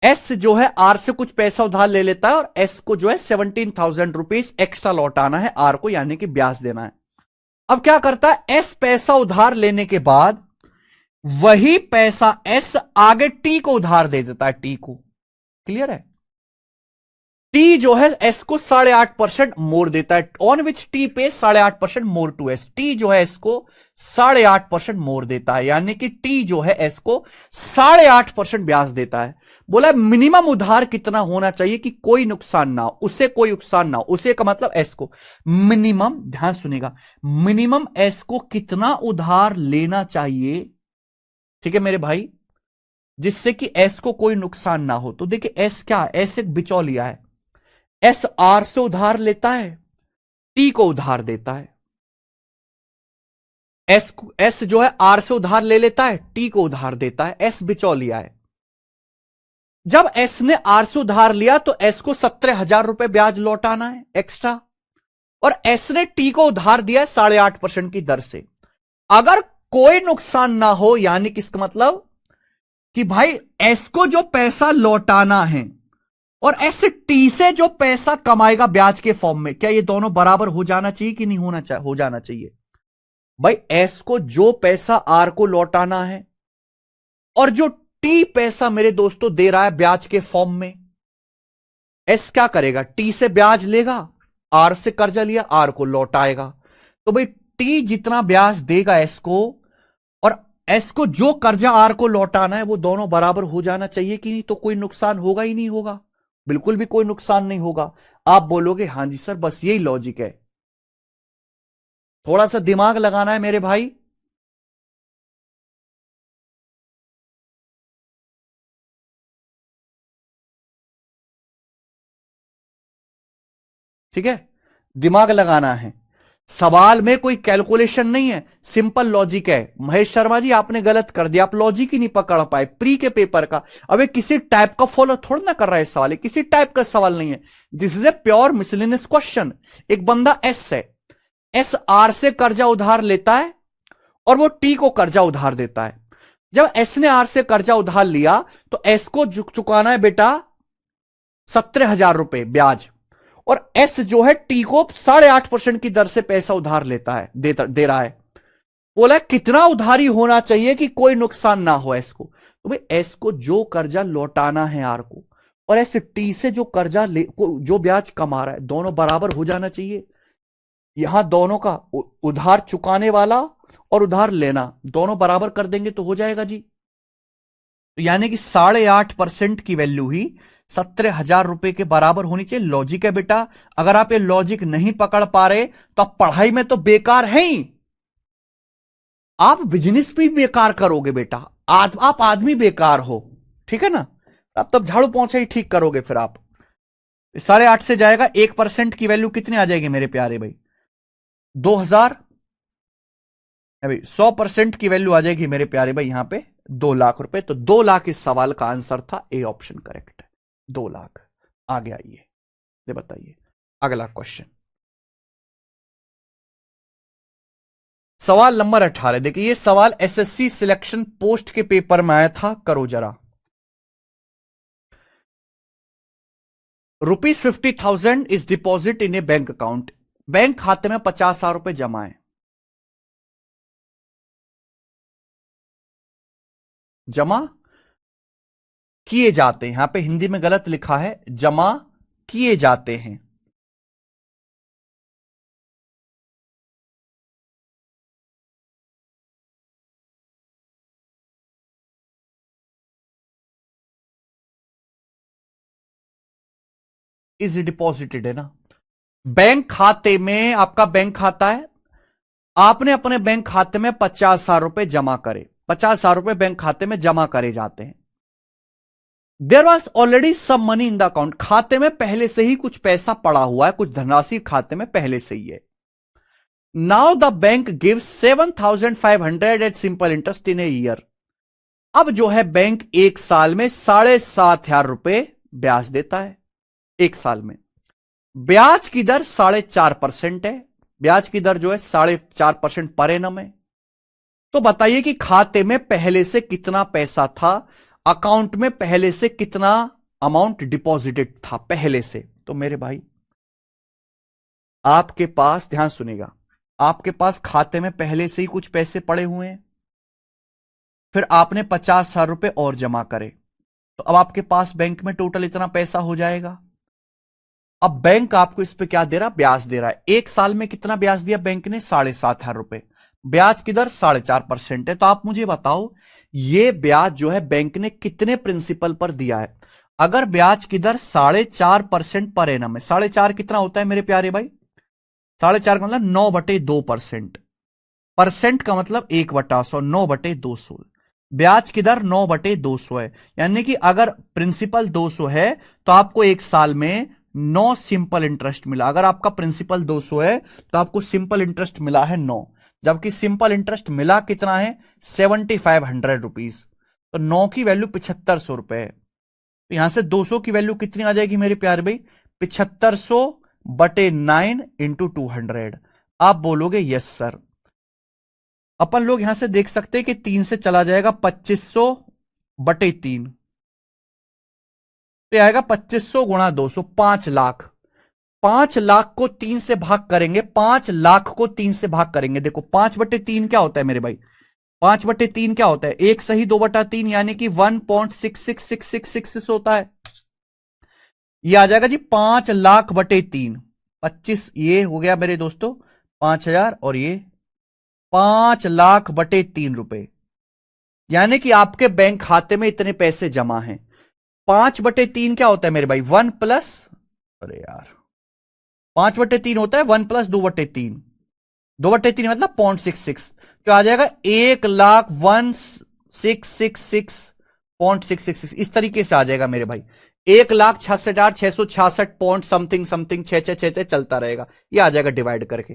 एस जो है आर से कुछ पैसा उधार ले लेता है और एस को जो है 17,000 रुपीज एक्स्ट्रा लौटाना है आर को, यानी कि ब्याज देना है। अब क्या करता है, एस पैसा उधार लेने के बाद वही पैसा एस आगे टी को उधार दे देता है, टी को। क्लियर है? टी जो है एस को 8.5% मोर देता है, ऑन विच टी पे 8.5% मोर टू एस। टी जो है एस को 8.5% मोर देता है, यानी कि टी जो है एस को 8.5% ब्याज देता है। बोला मिनिमम उधार कितना होना चाहिए कि कोई नुकसान ना हो, उसे कोई नुकसान ना हो, उसे का मतलब एस को मिनिमम, ध्यान सुनिएगा, मिनिमम एस को कितना उधार लेना चाहिए, ठीक है मेरे भाई, जिससे कि एस को कोई नुकसान ना हो। तो देखिए एस क्या है, एस एक बिचौलिया है, एस आर से उधार लेता है, टी को उधार देता है। एस जो है आर से उधार ले लेता है, टी को उधार देता है, एस बिचौलिया है। जब एस ने आर से उधार लिया तो एस को 17,000 रुपए ब्याज लौटाना है एक्स्ट्रा, और एस ने टी को उधार दिया है 8.5% की दर से। अगर कोई नुकसान ना हो, यानी कि इसका मतलब कि भाई एस को जो पैसा लौटाना है और ऐसे टी से जो पैसा कमाएगा ब्याज के फॉर्म में, क्या ये दोनों बराबर हो जाना चाहिए कि नहीं होना चाहिए? हो जाना चाहिए भाई। एस को जो पैसा आर को लौटाना है और जो टी पैसा मेरे दोस्तों दे रहा है ब्याज के फॉर्म में, एस क्या करेगा? टी से ब्याज लेगा, आर से कर्जा लिया, आर को लौटाएगा। तो भाई टी जितना ब्याज देगा एस को और एस को जो कर्जा आर को लौटाना है, वो दोनों बराबर हो जाना चाहिए कि नहीं? तो कोई नुकसान होगा ही नहीं होगा, बिल्कुल भी कोई नुकसान नहीं होगा। आप बोलोगे हां जी सर, बस यही लॉजिक है। थोड़ा सा दिमाग लगाना है मेरे भाई। ठीक है, दिमाग लगाना है। सवाल में कोई कैलकुलेशन नहीं है, सिंपल लॉजिक है। महेश शर्मा जी आपने गलत कर दिया, आप लॉजिक ही नहीं पकड़ पाए प्री के पेपर का। अबे किसी टाइप का फॉलो थोड़ा ना कर रहा है सवाल, किसी टाइप का सवाल नहीं है। This is a pure miscellaneous question. एक बंदा एस है, एस आर से कर्जा उधार लेता है और वो टी को कर्जा उधार देता है। जब एस ने आर से कर्जा उधार लिया तो एस को चुकाना है बेटा 17,000 रुपए ब्याज, और एस जो है टी को 8.5% की दर से पैसा उधार लेता है, दे रहा है। बोला कितना उधारी होना चाहिए कि कोई नुकसान ना हो एस को? तो भाई एस को जो कर्जा लौटाना है आर को, और एस टी से जो कर्जा जो ब्याज कमा रहा है, दोनों बराबर हो जाना चाहिए। यहां दोनों का उधार चुकाने वाला और उधार लेना दोनों बराबर कर देंगे तो हो जाएगा जी। तो यानी कि 8.5% की वैल्यू ही 17,000 रुपए के बराबर होनी चाहिए। लॉजिक है बेटा। अगर आप ये लॉजिक नहीं पकड़ पा रहे तो आप पढ़ाई में तो बेकार हैं ही, आप बिजनेस भी बेकार करोगे बेटा। आप आदमी बेकार हो, ठीक है ना? आप तब झाड़ू पोंछा ही ठीक करोगे फिर आप। 8.5 से जाएगा, 1% की वैल्यू कितनी आ जाएगी मेरे प्यारे भाई? 2,000। भाई 100% की वैल्यू आ जाएगी मेरे प्यारे भाई यहां पे 2 लाख रुपए। तो 2 लाख इस सवाल का आंसर था, ए ऑप्शन करेक्ट है, 2 लाख। आगे आइए, ये बताइए अगला क्वेश्चन। सवाल नंबर 18। देखिए ये सवाल एसएससी सिलेक्शन पोस्ट के पेपर में आया था, करो जरा। ₹50,000 is deposit in a bank account. Bank खाते में 50,000 रुपए जमा है। जमा किए जाते हैं, यहां पे हिंदी में गलत लिखा है, जमा किए जाते हैं। इज डिपॉजिटेड है ना, बैंक खाते में। आपका बैंक खाता है, आपने अपने बैंक खाते में 50,000 रुपए जमा करे, 50,000 रुपए बैंक खाते में जमा करे जाते हैं। There was already some money in the account. खाते में पहले से ही कुछ पैसा पड़ा हुआ है, कुछ धनराशि खाते में पहले से ही है। Now the bank give 7,500 at simple interest in a year. अब जो है बैंक एक साल में 7,500 रुपए ब्याज देता है, एक साल में। ब्याज की दर 4.5% है। ब्याज की दर जो है 4.5% पर एनम है। तो बताइए कि खाते में पहले से कितना पैसा था, अकाउंट में पहले से कितना अमाउंट डिपॉजिटेड था पहले से। तो मेरे भाई आपके पास, ध्यान सुनेगा, आपके पास खाते में पहले से ही कुछ पैसे पड़े हुए हैं, फिर आपने 50,000 रुपए और जमा करे, तो अब आपके पास बैंक में टोटल इतना पैसा हो जाएगा। अब बैंक आपको इस पे क्या दे रहा? ब्याज दे रहा है। एक साल में कितना ब्याज दिया बैंक ने? 7,500 रुपए। ब्याज की दर 4.5% है। तो आप मुझे बताओ ये ब्याज जो है बैंक ने कितने प्रिंसिपल पर दिया है? अगर ब्याज की दर 4.5% पर एनम है, 4.5 कितना होता है मेरे प्यारे भाई? 4.5 का मतलब 9/2%। परसेंट का मतलब 1/100, 9/200। ब्याज की दर 9/200 है। यानी कि अगर प्रिंसिपल 200 है तो आपको एक साल में 9 सिंपल इंटरेस्ट मिला। अगर आपका प्रिंसिपल 200 है तो आपको सिंपल इंटरेस्ट मिला है 9, जबकि सिंपल इंटरेस्ट मिला कितना है? 7,500 रुपीज। तो 9 की वैल्यू 7,500 रुपए है। तो यहां से 200 की वैल्यू कितनी आ जाएगी मेरे प्यारे भाई? 7,500/9 इंटू 200। आप बोलोगे यस सर। अपन लोग यहां से देख सकते हैं कि 3 से चला जाएगा, 2,500/3। तो आएगा 2500 गुणा 200, 5 लाख। 5 लाख को 3 से भाग करेंगे, 5 लाख को 3 से भाग करेंगे। देखो 5/3 क्या होता है मेरे भाई, 5/3 क्या होता है, 1 सही 2/3, यानी कि 1.666666 होता है। ये आ जाएगा जी 5 लाख/3, 25, ये हो गया मेरे दोस्तों 5000, और ये 5 लाख/3 रुपए, यानी कि आपके बैंक खाते में इतने पैसे जमा हैं। 5/3 क्या होता है मेरे भाई, 1 प्लस, अरे यार 5/3 होता है 1 प्लस 2/3, 2/3 मतलब 0.66, तो आ जाएगा 1,01,666.666, इस तरीके से आ जाएगा मेरे भाई। 1,66,666 पॉइंट समथिंग समथिंग 6 चलता रहेगा, ये आ जाएगा डिवाइड करके।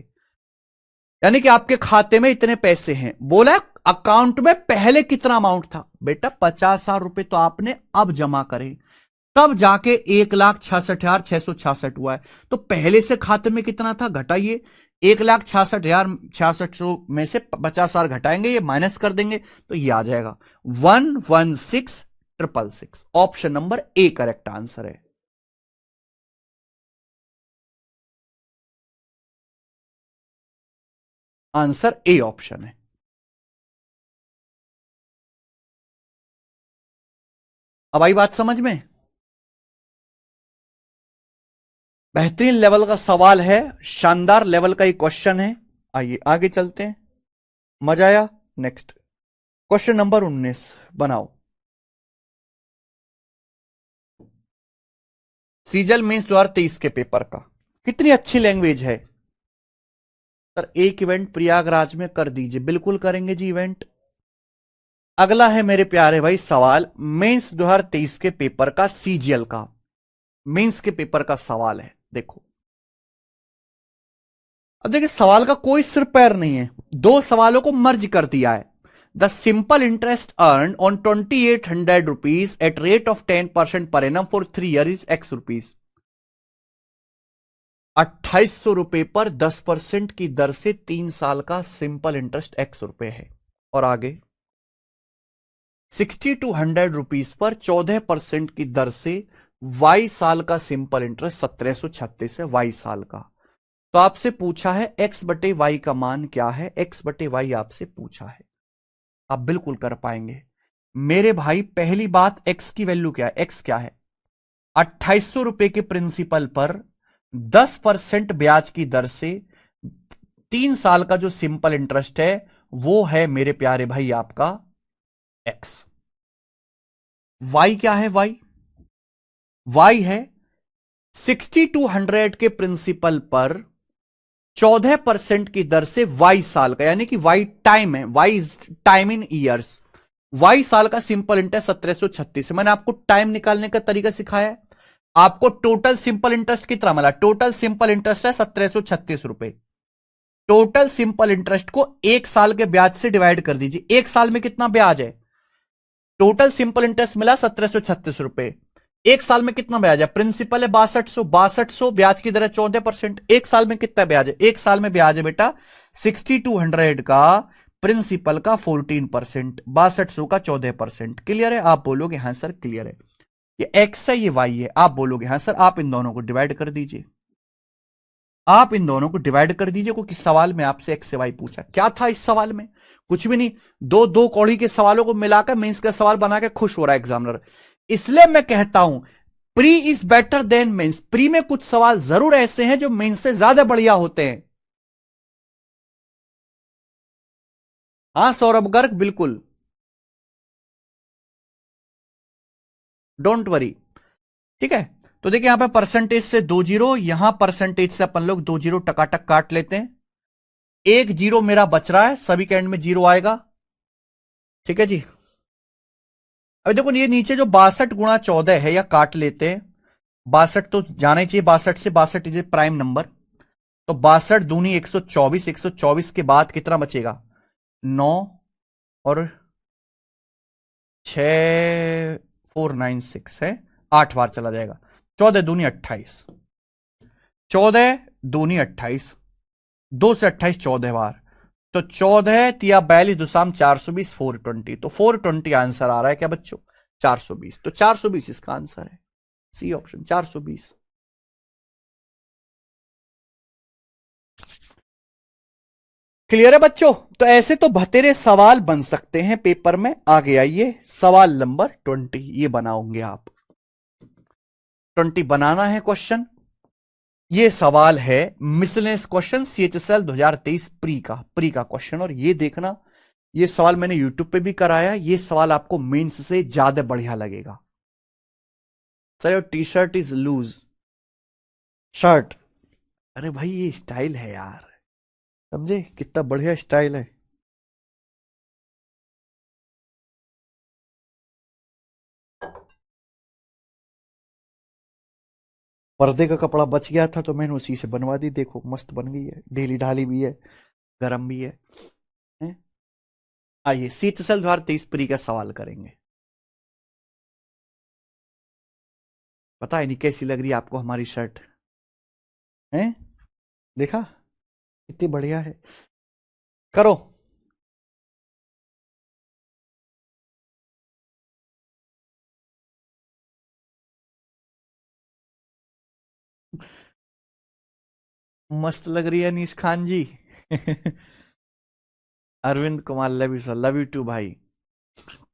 यानी कि आपके खाते में इतने पैसे हैं। बोला अकाउंट में पहले कितना अमाउंट था, बेटा 50,000 रुपए तो आपने अब जमा करे, तब जाके 1,66,666 हुआ है। तो पहले से खाते में कितना था, घटाइए, 1,66,666 में से 50,000 घटाएंगे, ये माइनस कर देंगे, तो ये आ जाएगा 116,666। Option number A correct answer है। आंसर ए ऑप्शन है। अब आई बात समझ में, बेहतरीन लेवल का सवाल है, शानदार लेवल का ये क्वेश्चन है। आइए आगे चलते हैं, मजा आया। नेक्स्ट क्वेश्चन नंबर 19 बनाओ। सीजल मीन्स 2023 के पेपर का, कितनी अच्छी लैंग्वेज है सर। एक इवेंट प्रयागराज में कर दीजिए, बिल्कुल करेंगे जी इवेंट। अगला है मेरे प्यारे भाई सवाल, मेंस 2023 के पेपर का, सीजीएल का मेंस के पेपर का सवाल है। देखो अब देखिए, सवाल का कोई सिर पैर नहीं है, दो सवालों को मर्ज कर दिया है। The simple interest earn on 2800 rupees at rate of 10% per annum for 3 year is x rupees. 2800 रुपए पर 10% की दर से 3 साल का सिंपल इंटरेस्ट एक्स रुपए है। और आगे 6200 रुपीज पर 14% की दर से वाई साल का सिंपल इंटरेस्ट 1736 है, वाई साल का। तो आपसे पूछा है एक्स बटे वाई का मान क्या है, एक्स बटे वाई आपसे पूछा है, आप बिल्कुल कर पाएंगे मेरे भाई। पहली बात, एक्स की वैल्यू क्या है, एक्स क्या है, 2800 रुपए के प्रिंसिपल पर 10% ब्याज की दर से 3 साल का जो सिंपल इंटरेस्ट है वो है मेरे प्यारे भाई आपका एक्स। वाई क्या है, वाई है 6200 के प्रिंसिपल पर 14% की दर से वाई साल का, यानी कि वाई टाइम है, y is time in years, y साल का सिंपल इंटरेस्ट 1736 है। मैंने आपको टाइम निकालने का तरीका सिखाया है। आपको टोटल सिंपल इंटरेस्ट कितना मिला, टोटल सिंपल इंटरेस्ट है 1736 रुपए। टोटल सिंपल इंटरेस्ट को 1 साल के ब्याज से डिवाइड कर दीजिए, 1 साल में कितना ब्याज है, टोटल सिंपल इंटरेस्ट मिला 1736 रुपए, 1 साल में कितना ब्याज है, प्रिंसिपल है 6200, 6200 ब्याज की दर है 14%, 1 साल में कितना ब्याज है, 1 साल में ब्याज है बेटा 6200 का प्रिंसिपल का 14%, 6200 का 14%। क्लियर है, आप बोलोगे हाँ सर क्लियर है, ये एक्स है ये वाई है, आप बोलोगे हाँ सर। आप इन दोनों को डिवाइड कर दीजिए, आप इन दोनों को डिवाइड कर दीजिए। क्योंकि सवाल में आपसे एक्स से वाई पूछा, क्या था इस सवाल में, कुछ भी नहीं, दो दो कौड़ी के सवालों को मिलाकर मेंस का सवाल बना के खुश हो रहा है एग्जामिनर। इसलिए मैं कहता हूं pre is better than mains, pre में कुछ सवाल जरूर ऐसे हैं जो मेंस से ज्यादा बढ़िया होते हैं। हाँ सौरभ गर्ग बिल्कुल, डोंट वरी, ठीक है। तो देखिए यहां पे परसेंटेज से 2 जीरो, यहां परसेंटेज से अपन लोग 2 जीरो टकाटक काट लेते हैं, 1 जीरो मेरा बच रहा है, सभी के एंड में जीरो आएगा, ठीक है जी। अभी देखो ये नीचे जो 62 × 14 है, या काट लेते हैं, 62 तो जाना ही चाहिए, 62 से 62 इज ए प्राइम नंबर, तो 62 दूनी 124, 124 के बाद कितना बचेगा 9 और 6496 है, 8 बार चला जाएगा, 14 दूनी 28, 14 दूनी 28, 2 से 28 14 बार, तो 14 तिया 42 दुसाम 420, 420, तो 420 आंसर आ रहा है क्या बच्चों, 420, तो 420 इसका आंसर है। C option 420। क्लियर है बच्चों? तो ऐसे तो बतेरे सवाल बन सकते हैं पेपर में। आगे आइए, सवाल नंबर 20 ये बनाओगे आप। 20 बनाना है क्वेश्चन। ये सवाल है मिसलेनियस क्वेश्चन CHSL 2023 प्री का क्वेश्चन। और ये देखना, ये सवाल मैंने यूट्यूब पे भी कराया। ये सवाल आपको मेंस से ज्यादा बढ़िया लगेगा। Sir your T shirt is loose. Shirt, अरे भाई ये स्टाइल है यार, समझे कितना बढ़िया स्टाइल है। पर्दे का कपड़ा बच गया था तो मैंने उसी से बनवा दी। देखो मस्त बन गई है, ढीली ढाली भी है, गरम भी है, हैं? आइए CHSL 2023 प्री का सवाल करेंगे। पता है नहीं कैसी लग रही है आपको हमारी शर्ट, हैं? देखा कितनी बढ़िया है। करो। मस्त लग रही है Anish Khan ji. Arvind Kumar love you sir, love you too भाई।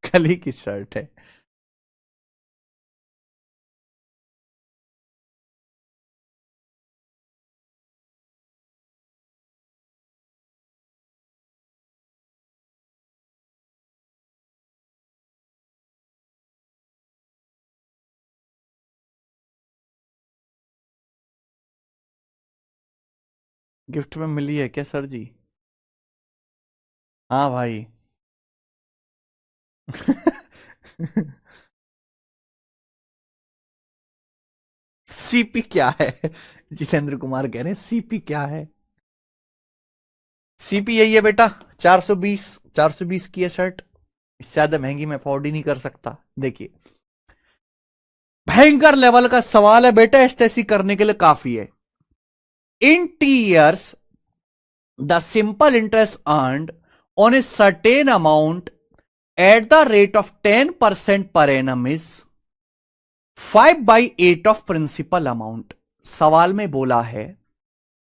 कल ही की शर्ट है। गिफ्ट में मिली है क्या सर जी? हाँ भाई। सीपी क्या है? जितेंद्र कुमार कह रहे हैं सीपी क्या है? सीपी यही है बेटा, 420। 420 की है शर्ट। इससे ज्यादा महंगी मैं अफोर्ड ही नहीं कर सकता। देखिए भयंकर लेवल का सवाल है बेटा, एसटेसी करने के लिए काफी है। In tears the simple interest earned on a certain amount at the rate of 10% per annum is 5/8 of principal amount। सवाल में बोला है,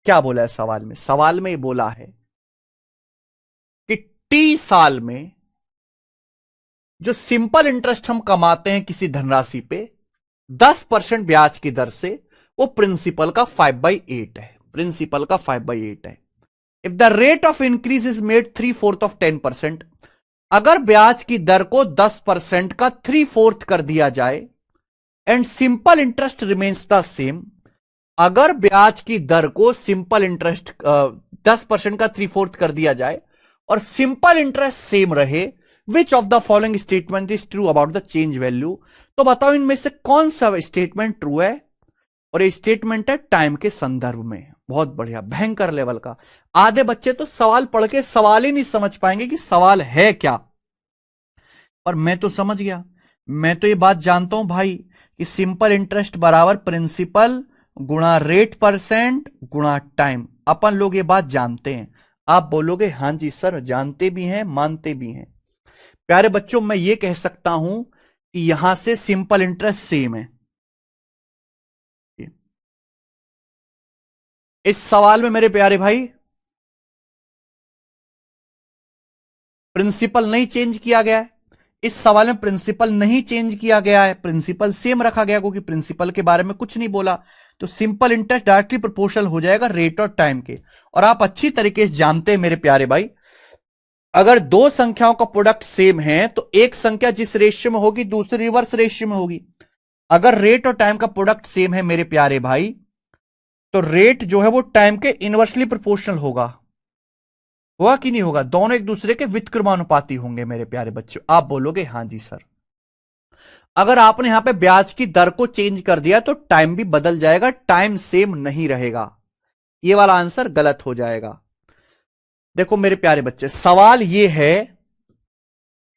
क्या बोला है सवाल में? सवाल में बोला है कि टी साल में जो सिंपल इंटरेस्ट हम कमाते हैं किसी धनराशि पे 10% ब्याज की दर से, वो प्रिंसिपल का 5/8 है। प्रिंसिपल का 5/8 है। If the rate of increase is made 3/4 of 10%, अगर ब्याज की दर को 10% का 3/4 कर दिया जाए, and simple interest remains the same, अगर ब्याज की दर को सिंपल इंटरेस्ट 10% का 3/4 कर दिया जाए और सिंपल इंटरेस्ट सेम रहे, which of the following statement is true about the change value? तो बताओ इनमें से कौन सा स्टेटमेंट ट्रू है? और ये स्टेटमेंट है टाइम के संदर्भ में। बहुत बढ़िया, भयंकर लेवल का। आधे बच्चे तो सवाल पढ़ के सवाल ही नहीं समझ पाएंगे कि सवाल है क्या, पर मैं तो समझ गया। मैं तो ये बात जानता हूं भाई कि सिंपल इंटरेस्ट बराबर प्रिंसिपल गुणा रेट परसेंट गुणा टाइम। अपन लोग ये बात जानते हैं। आप बोलोगे हां जी सर, जानते भी हैं मानते भी हैं। प्यारे बच्चों, मैं ये कह सकता हूं कि यहां से सिंपल इंटरेस्ट सेम है। इस सवाल में मेरे प्यारे भाई प्रिंसिपल नहीं चेंज किया गया है। इस सवाल में प्रिंसिपल नहीं चेंज किया गया है, प्रिंसिपल सेम रखा गया, क्योंकि प्रिंसिपल के बारे में कुछ नहीं बोला। तो सिंपल इंटरेस्ट डायरेक्टली प्रोपोर्शनल हो जाएगा रेट और टाइम के। और आप अच्छी तरीके से जानते हैं मेरे प्यारे भाई, अगर दो संख्याओं का प्रोडक्ट सेम है तो एक संख्या जिस रेशियो में होगी दूसरी रिवर्स रेशियो में होगी। अगर रेट और टाइम का प्रोडक्ट सेम है मेरे प्यारे भाई, तो रेट जो है वो टाइम के इनवर्सली प्रोपोर्शनल होगा। होगा कि नहीं होगा? दोनों एक दूसरे के व्युत्क्रमानुपाती होंगे मेरे प्यारे बच्चों। आप बोलोगे हां जी सर। अगर आपने यहां पे ब्याज की दर को चेंज कर दिया तो टाइम भी बदल जाएगा, टाइम सेम नहीं रहेगा। ये वाला आंसर गलत हो जाएगा। देखो मेरे प्यारे बच्चे, सवाल ये है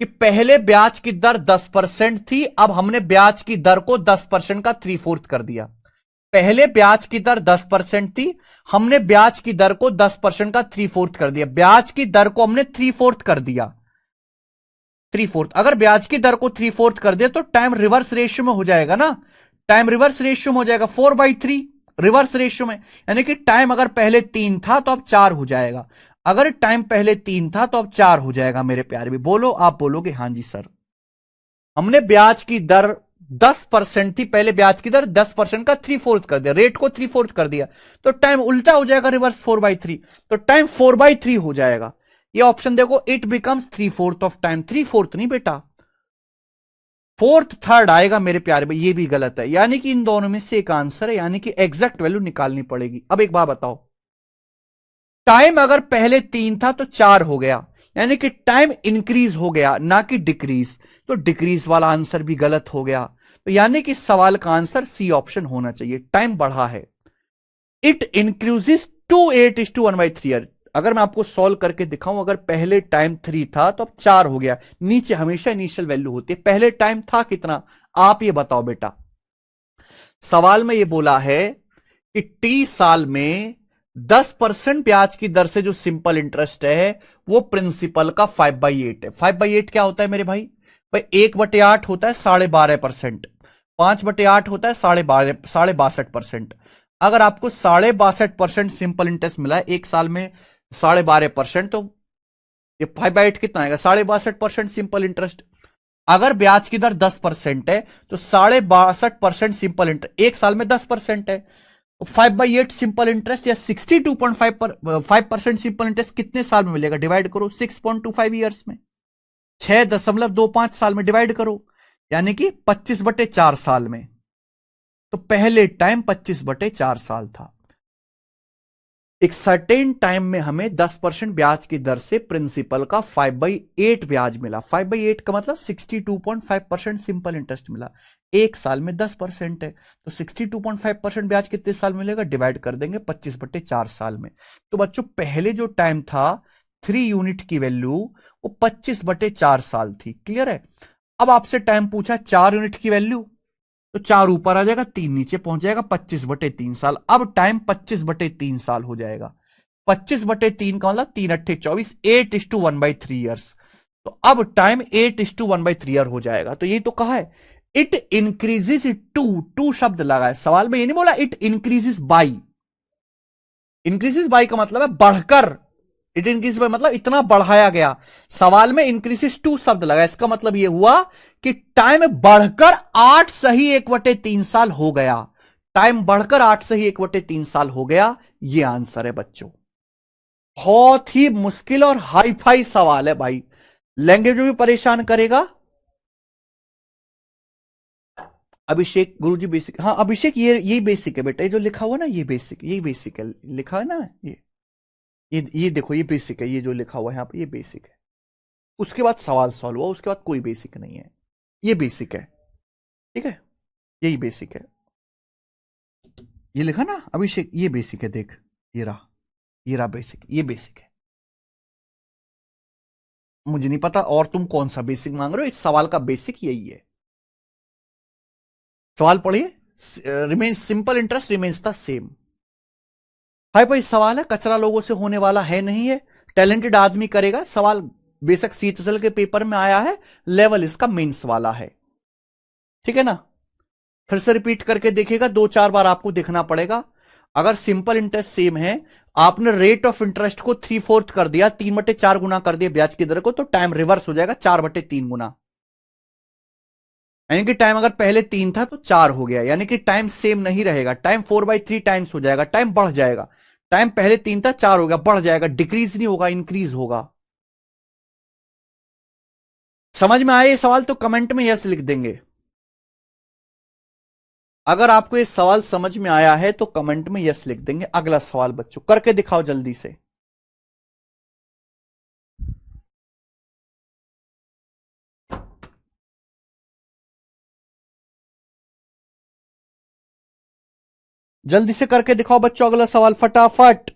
कि पहले ब्याज की दर 10% थी, अब हमने ब्याज की दर को 10% का 3/4 कर दिया। पहले ब्याज की दर 10% थी, हमने ब्याज की दर को 10% का 3/4 कर दिया। ब्याज की दर को हमने 3/4 कर दिया। 3/4, अगर ब्याज की दर को 3/4 कर दिया तो टाइम रिवर्स रेशियो में हो जाएगा ना। टाइम रिवर्स रेशियो में हो जाएगा 4/3 रिवर्स रेशियो में, यानी कि टाइम अगर पहले 3 था तो अब 4 हो जाएगा। अगर टाइम पहले 3 था तो अब 4 हो जाएगा मेरे प्यारे भी। बोलो, आप बोलोगे हाँ जी सर। हमने ब्याज की दर 10% थी पहले, ब्याज की दर 10% का 3/4 कर दिया, रेट को 3/4 कर दिया, तो टाइम उल्टा हो जाएगा रिवर्स 4/3, तो टाइम 4/3 हो जाएगा। ये ऑप्शन देखो, इट बिकम्स 3/4 ऑफ टाइम। 3/4 नहीं बेटा, फोर्थ थर्ड आएगा मेरे प्यारे भाई, ये भी गलत है। यानी कि इन दोनों में से एक आंसर है, यानी कि एग्जैक्ट वैल्यू निकालनी पड़ेगी। अब एक बात बताओ, टाइम अगर पहले 3 था तो 4 हो गया, यानी कि टाइम इंक्रीज हो गया ना कि डिक्रीज, तो डिक्रीज वाला आंसर भी गलत हो गया। तो यानी कि सवाल का आंसर सी ऑप्शन होना चाहिए, टाइम बढ़ा है। It increases to 8:1/3। अगर मैं आपको सॉल्व करके दिखाऊं, अगर पहले टाइम 3 था तो अब 4 हो गया, नीचे हमेशा इनिशियल वैल्यू होती है, पहले टाइम था कितना, आप ये बताओ बेटा। सवाल में ये बोला है कि टी साल में 10% ब्याज की दर से जो सिंपल इंटरेस्ट है वो प्रिंसिपल का 5/8 है। 5/8 क्या होता है मेरे भाई? भाई 1/8 होता है 12.5%, 5/8 होता है 62.5%। अगर आपको 62.5% सिंपल इंटरेस्ट मिला है एक साल में, 12.5%, तो ये 5/8 कितना आएगा? 62.5% सिंपल इंटरेस्ट। अगर ब्याज की दर 10% है तो 62.5% सिंपल इंटरेस्ट एक साल में 10% है। 5/8 सिंपल इंटरेस्ट या 62.5% सिंपल इंटरेस्ट कितने साल में मिलेगा? डिवाइड करो 6.25 ईयर्स में, 6.25 साल में डिवाइड करो, यानी कि 25/4 साल में। तो पहले टाइम 25/4 साल था। एक सर्टेन टाइम में हमें 10% ब्याज की दर से प्रिंसिपल का 5/8 ब्याज मिला। 5/8 का मतलब 62.5% सिंपल इंटरेस्ट मिला। एक साल में 10% है, तो 62.5% ब्याज कितने साल मिलेगा? डिवाइड कर देंगे 25/4 साल में। तो बच्चों पहले जो टाइम था 3 यूनिट की वैल्यू वो 25/4 साल थी। क्लियर है? अब आपसे टाइम पूछा 4 यूनिट की वैल्यू, तो 4 ऊपर आ जाएगा, 3 नीचे पहुंच जाएगा, 25/3 साल। अब टाइम 25/3 साल हो जाएगा। 25/3 का मतलब 3 × 8 = 24, 8:1/3 तो अब टाइम 8:1/3 हो जाएगा। तो ये तो कहा है इट इंक्रीजेस टू, टू शब्द लगा है सवाल में, ये नहीं बोला it increases by. Increases by का मतलब है बढ़कर, इट इंक्रीज बाय मतलब इतना बढ़ाया गया। सवाल में इंक्रीजेस टू शब्द लगा, इसका मतलब यह हुआ कि टाइम बढ़कर 8 सही 1/3 साल हो गया। टाइम बढ़कर 8 सही 1/3 साल हो गया, यह आंसर है बच्चों। बहुत ही मुश्किल और हाई फाई सवाल है भाई, लैंग्वेज में भी परेशान करेगा। अभिषेक गुरुजी बेसिक, हाँ अभिषेक ये बेसिक है बेटा, ये जो लिखा हुआ ना ये बेसिक, ये बेसिक है, लिखा है ना ये देखो ये बेसिक है, ये जो लिखा हुआ है यहां पर ये बेसिक है। उसके बाद सवाल सॉल्व हुआ, उसके बाद कोई बेसिक नहीं है, ये बेसिक है। ठीक है, यही बेसिक है। ये लिखा ना अभिषेक, ये बेसिक है, देख ये रहा, ये रहा बेसिक, ये बेसिक है। मुझे नहीं पता और तुम कौन सा बेसिक मांग रहे हो, इस सवाल का बेसिक यही है। सवाल पढ़िए, remains simple interest remains the same. Hi भाई सवाल है, कचरा लोगों से होने वाला है नहीं है, टैलेंटेड आदमी करेगा। सवाल बेशक सीएचएसएल के पेपर में आया है, लेवल इसका मेंस वाला है। ठीक है ना? फिर से रिपीट करके देखिएगा, 2-4 बार आपको देखना पड़ेगा। अगर सिंपल इंटरेस्ट सेम है, आपने रेट ऑफ इंटरेस्ट को 3/4 कर दिया, 3/4 गुना कर दिया ब्याज की दर को, तो टाइम रिवर्स हो जाएगा 4/3 गुना। यानी कि टाइम अगर पहले 3 था तो 4 हो गया, यानी कि टाइम सेम नहीं रहेगा, टाइम 4/3 टाइम्स हो जाएगा, टाइम बढ़ जाएगा। टाइम पहले 3 था 4 हो गया, बढ़ जाएगा, डिक्रीज नहीं होगा, इंक्रीज होगा। समझ में आए ये सवाल तो कमेंट में यस लिख देंगे। अगर आपको ये सवाल समझ में आया है तो कमेंट में यस लिख देंगे। अगला सवाल बच्चों करके दिखाओ जल्दी से। जल्दी से करके दिखाओ बच्चों अगला सवाल फटाफट।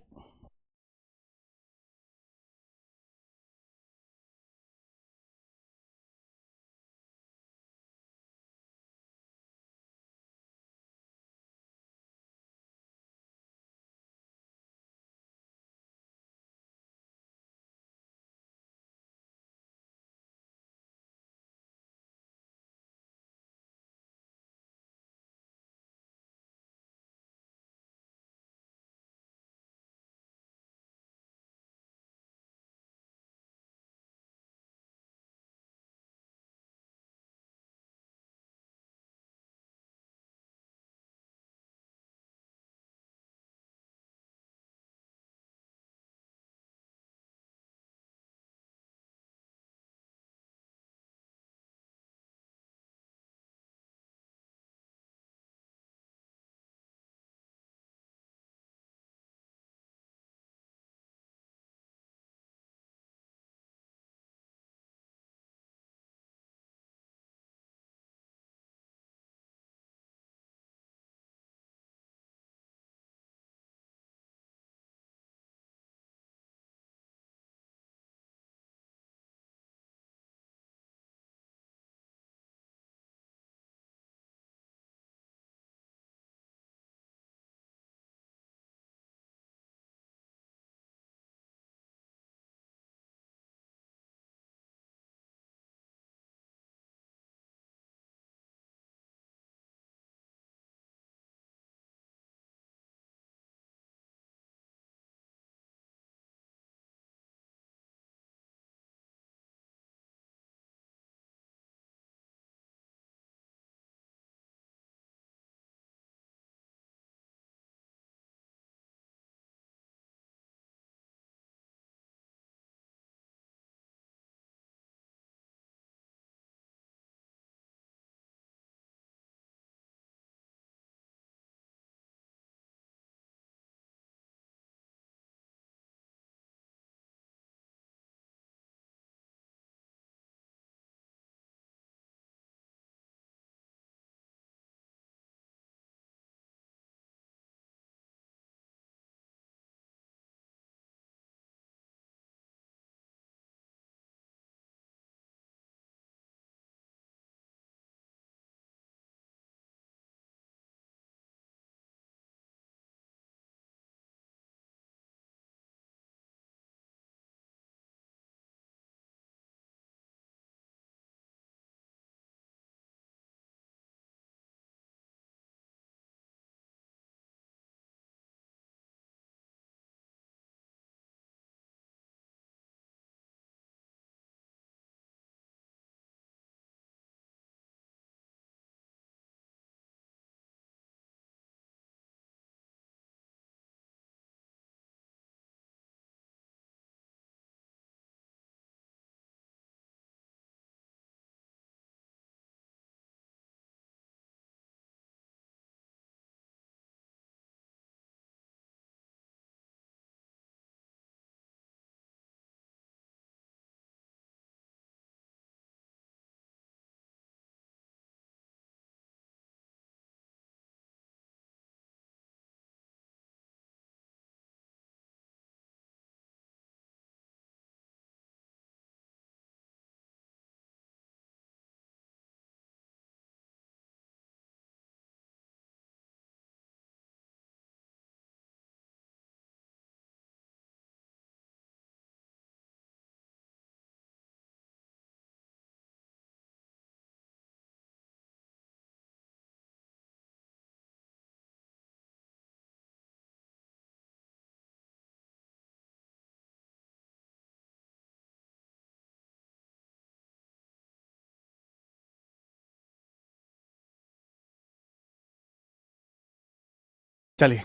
चलिए,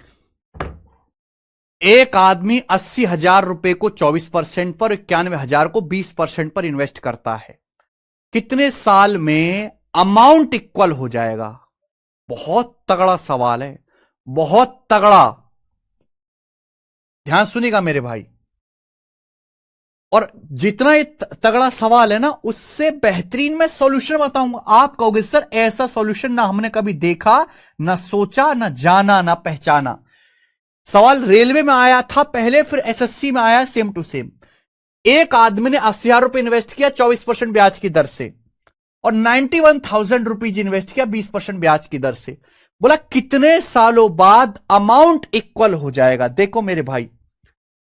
एक आदमी 80,000 रुपए को 24% पर, 91,000 को 20% पर इन्वेस्ट करता है। कितने साल में अमाउंट इक्वल हो जाएगा? बहुत तगड़ा सवाल है, बहुत तगड़ा। ध्यान सुनिएगा मेरे भाई। और जितना ये तगड़ा सवाल है ना, उससे बेहतरीन मैं सॉल्यूशन बताऊंगा। आप कहोगे सर ऐसा सॉल्यूशन ना हमने कभी देखा, ना सोचा, ना जाना, ना पहचाना। सवाल रेलवे में आया था पहले, फिर एसएससी में आया, सेम टू सेम। एक आदमी ने 80,000 रुपए इन्वेस्ट किया 24% ब्याज की दर से, और 91,000 रुपीज इन्वेस्ट किया 20% ब्याज की दर से। बोला कितने सालों बाद अमाउंट इक्वल हो जाएगा? देखो मेरे भाई,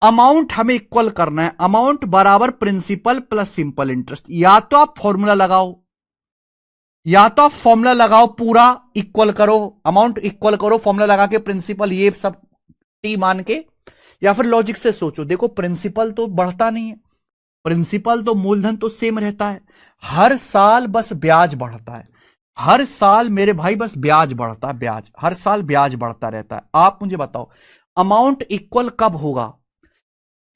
अमाउंट हमें इक्वल करना है। अमाउंट बराबर प्रिंसिपल प्लस सिंपल इंटरेस्ट। या तो आप फॉर्मूला लगाओ, या तो आप फॉर्मूला लगाओ, पूरा इक्वल करो, अमाउंट इक्वल करो, फॉर्मूला लगा के प्रिंसिपल ये सब टी मान के, या फिर लॉजिक से सोचो। देखो प्रिंसिपल तो बढ़ता नहीं है, प्रिंसिपल तो मूलधन तो सेम रहता है, हर साल बस ब्याज बढ़ता है। हर साल मेरे भाई बस ब्याज बढ़ता है, ब्याज हर साल ब्याज बढ़ता रहता है। आप मुझे बताओ अमाउंट इक्वल कब होगा?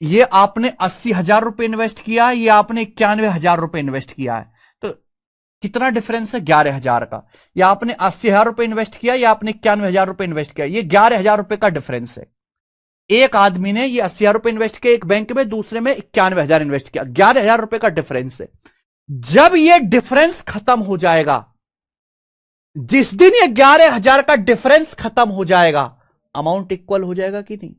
ये आपने 80,000 रुपए इन्वेस्ट किया है, या आपने 91,000 रुपए इन्वेस्ट किया है, तो कितना डिफरेंस है? 11,000 का। या आपने 80,000 रुपए इन्वेस्ट किया, या आपने 91,000 रुपए इन्वेस्ट किया, ये 11,000 रुपए का डिफरेंस है। एक आदमी ने ये 80,000 रुपए इन्वेस्ट किया एक बैंक में, दूसरे में 91,000 इन्वेस्ट किया, 11,000 रुपए का डिफरेंस है। जब ये डिफरेंस खत्म हो जाएगा, जिस दिन ये 11,000 का डिफरेंस खत्म हो जाएगा, अमाउंट इक्वल हो जाएगा कि नहीं?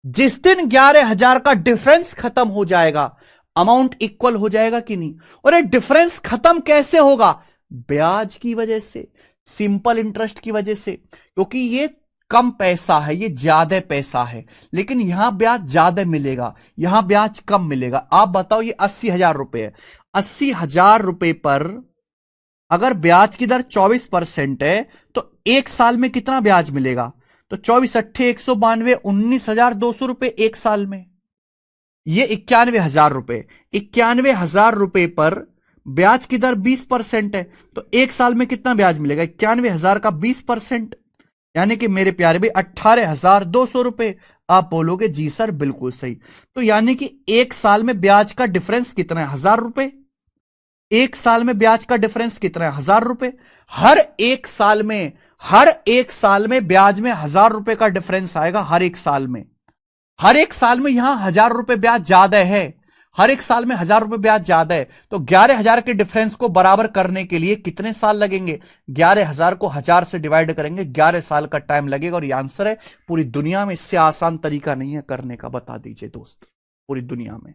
जिस दिन 11,000 का डिफरेंस खत्म हो जाएगा, अमाउंट इक्वल हो जाएगा कि नहीं? और ये डिफरेंस खत्म कैसे होगा? ब्याज की वजह से, सिंपल इंटरेस्ट की वजह से। क्योंकि ये कम पैसा है, ये ज्यादा पैसा है, लेकिन यहां ब्याज ज्यादा मिलेगा, यहां ब्याज कम मिलेगा। आप बताओ, ये 80,000 रुपए है, 80,000 रुपए पर अगर ब्याज की दर 24% है, तो एक साल में कितना ब्याज मिलेगा? तो 24 अट्ठे 192, 19,200 रुपए एक साल में। ये 91,000 रुपए, 91,000 रुपए पर ब्याज की दर 20% है, तो एक साल में कितना ब्याज मिलेगा? 91,000 का 20%, यानी कि मेरे प्यारे भाई 18,200 रुपए। आप बोलोगे जी सर बिल्कुल सही। तो यानी कि एक साल में ब्याज का डिफरेंस कितना है? 1,000 रुपए। एक साल में ब्याज का डिफरेंस कितना है? 1,000 रुपए। हर एक साल में ब्याज में 1,000 रुपए का डिफरेंस आएगा, हर एक साल में। हर एक साल में यहां 1,000 रुपए ब्याज ज्यादा है, हर एक साल में 1,000 रुपए ब्याज ज्यादा है। तो 11,000 के डिफरेंस को बराबर करने के लिए कितने साल लगेंगे? 11,000 को 1,000 से डिवाइड करेंगे, 11 साल का टाइम लगेगा। और ये आंसर है। पूरी दुनिया में इससे आसान तरीका नहीं है करने का, बता दीजिए दोस्त, पूरी दुनिया में।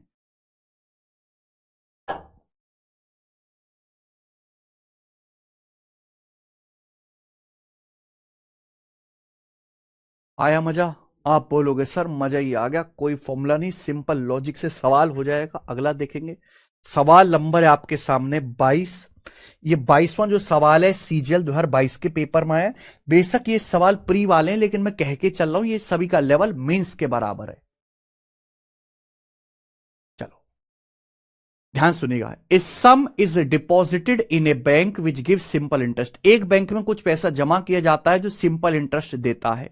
आया मजा? आप बोलोगे सर मजा ही आ गया, कोई फॉर्मूला नहीं, सिंपल लॉजिक से सवाल हो जाएगा। अगला देखेंगे, सवाल नंबर है आपके सामने 22। ये 22वां जो सवाल है सीजीएल 2022 के पेपर में है। बेशक ये सवाल प्री वाले हैं, लेकिन मैं कह के चल रहा हूं ये सभी का लेवल मेंस के बराबर है। चलो ध्यान सुनिएगा। A sum is deposited in a bank which give simple interest. एक बैंक में कुछ पैसा जमा किया जाता है जो सिंपल इंटरेस्ट देता है।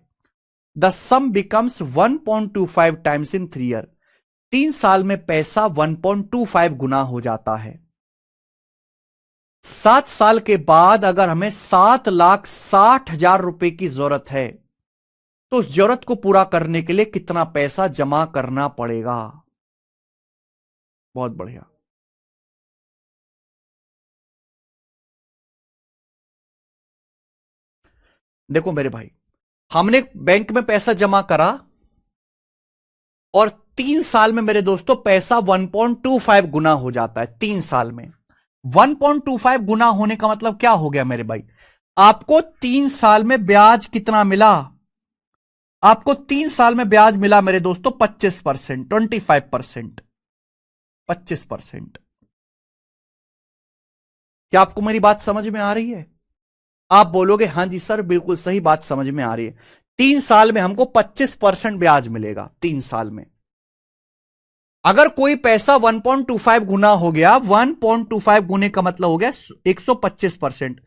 The some becomes 1.25 times in 3 year. 3 साल में पैसा 1.25 गुना हो जाता है। 7 साल के बाद अगर हमें 7,60,000 रुपए की जरूरत है, तो उस जरूरत को पूरा करने के लिए कितना पैसा जमा करना पड़ेगा? बहुत बढ़िया। देखो मेरे भाई, हमने बैंक में पैसा जमा करा और 3 साल में मेरे दोस्तों पैसा 1.25 गुना हो जाता है। 3 साल में 1.25 गुना होने का मतलब क्या हो गया मेरे भाई? आपको 3 साल में ब्याज कितना मिला? आपको 3 साल में ब्याज मिला मेरे दोस्तों 25%, 25%, 25%। क्या आपको मेरी बात समझ में आ रही है? आप बोलोगे हां जी सर बिल्कुल सही बात समझ में आ रही है। 3 साल में हमको 25% ब्याज मिलेगा। 3 साल में अगर कोई पैसा 1.25 गुना हो गया, 1.25 गुने का मतलब हो गया 125%।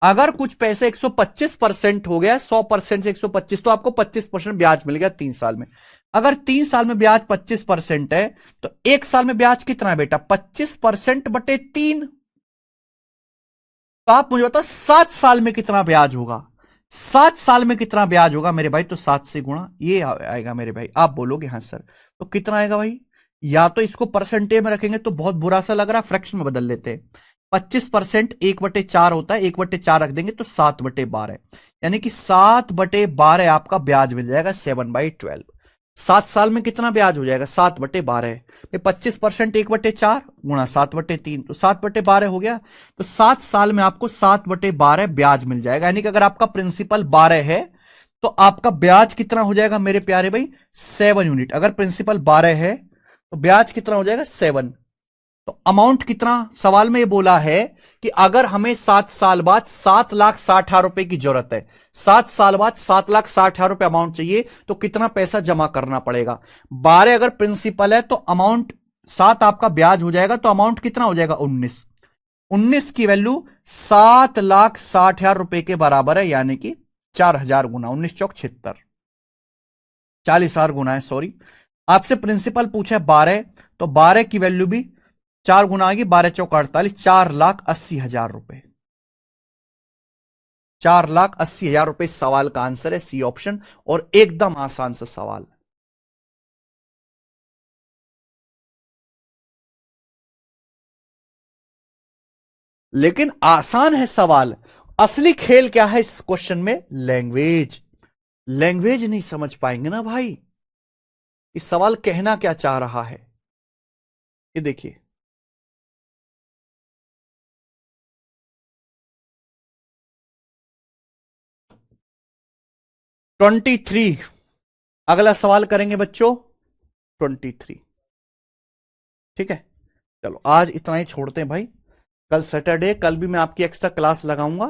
अगर कुछ पैसे 125% हो गया, 100% से 125, तो आपको 25% ब्याज मिल गया 3 साल में। अगर 3 साल में ब्याज 25% है, तो 1 साल में ब्याज कितना है बेटा? 25%/3। तो आप मुझे बताओ 7 साल में कितना ब्याज होगा? 7 साल में कितना ब्याज होगा मेरे भाई? तो 7 से गुणा ये आएगा मेरे भाई। आप बोलोगे हाँ सर, तो कितना आएगा भाई? या तो इसको परसेंटेज में रखेंगे तो बहुत बुरा सा लग रहा है, फ्रैक्शन में बदल लेते हैं। 25% 1/4 होता है, 1/4 रख देंगे तो 7/12, यानी कि 7/12 आपका ब्याज मिल जाएगा 7/12। 7 साल में कितना ब्याज हो जाएगा? 7/12। 25% 1/4 गुणा 7/3, तो 7/12 हो गया। तो 7 साल में आपको 7/12 ब्याज मिल जाएगा, यानी कि अगर आपका प्रिंसिपल 12 है तो आपका ब्याज कितना हो जाएगा मेरे प्यारे भाई? 7 यूनिट। अगर प्रिंसिपल 12 है तो ब्याज कितना हो जाएगा? 7। तो अमाउंट कितना सवाल में ये बोला है कि अगर हमें 7 साल बाद 7,60,000 रुपए की जरूरत है, 7 साल बाद 7,60,000 रुपए अमाउंट चाहिए, तो कितना पैसा जमा करना पड़ेगा? 12 अगर प्रिंसिपल है तो अमाउंट 7 आपका ब्याज हो जाएगा, तो अमाउंट कितना हो जाएगा? 19। 19 की वैल्यू 7,60,000 रुपए के बराबर है, यानी कि 4,000 गुना 19 चौक 76, 40,000 गुना है, सॉरी। आपसे प्रिंसिपल पूछा है 12, तो 12 की वैल्यू भी 4 गुना आएगी, 12 चौक 48, 4,80,000 रुपए। 4,80,000 रुपए सवाल का आंसर है, सी ऑप्शन। और एकदम आसान सा सवाल। लेकिन आसान है सवाल। असली खेल क्या है इस क्वेश्चन में? लैंग्वेज। लैंग्वेज नहीं समझ पाएंगे ना भाई, इस सवाल कहना क्या चाह रहा है। ये देखिए, 23। अगला सवाल करेंगे बच्चों 23। ठीक है, चलो आज इतना ही छोड़ते हैं भाई। कल सैटरडे, कल भी मैं आपकी एक्स्ट्रा क्लास लगाऊंगा।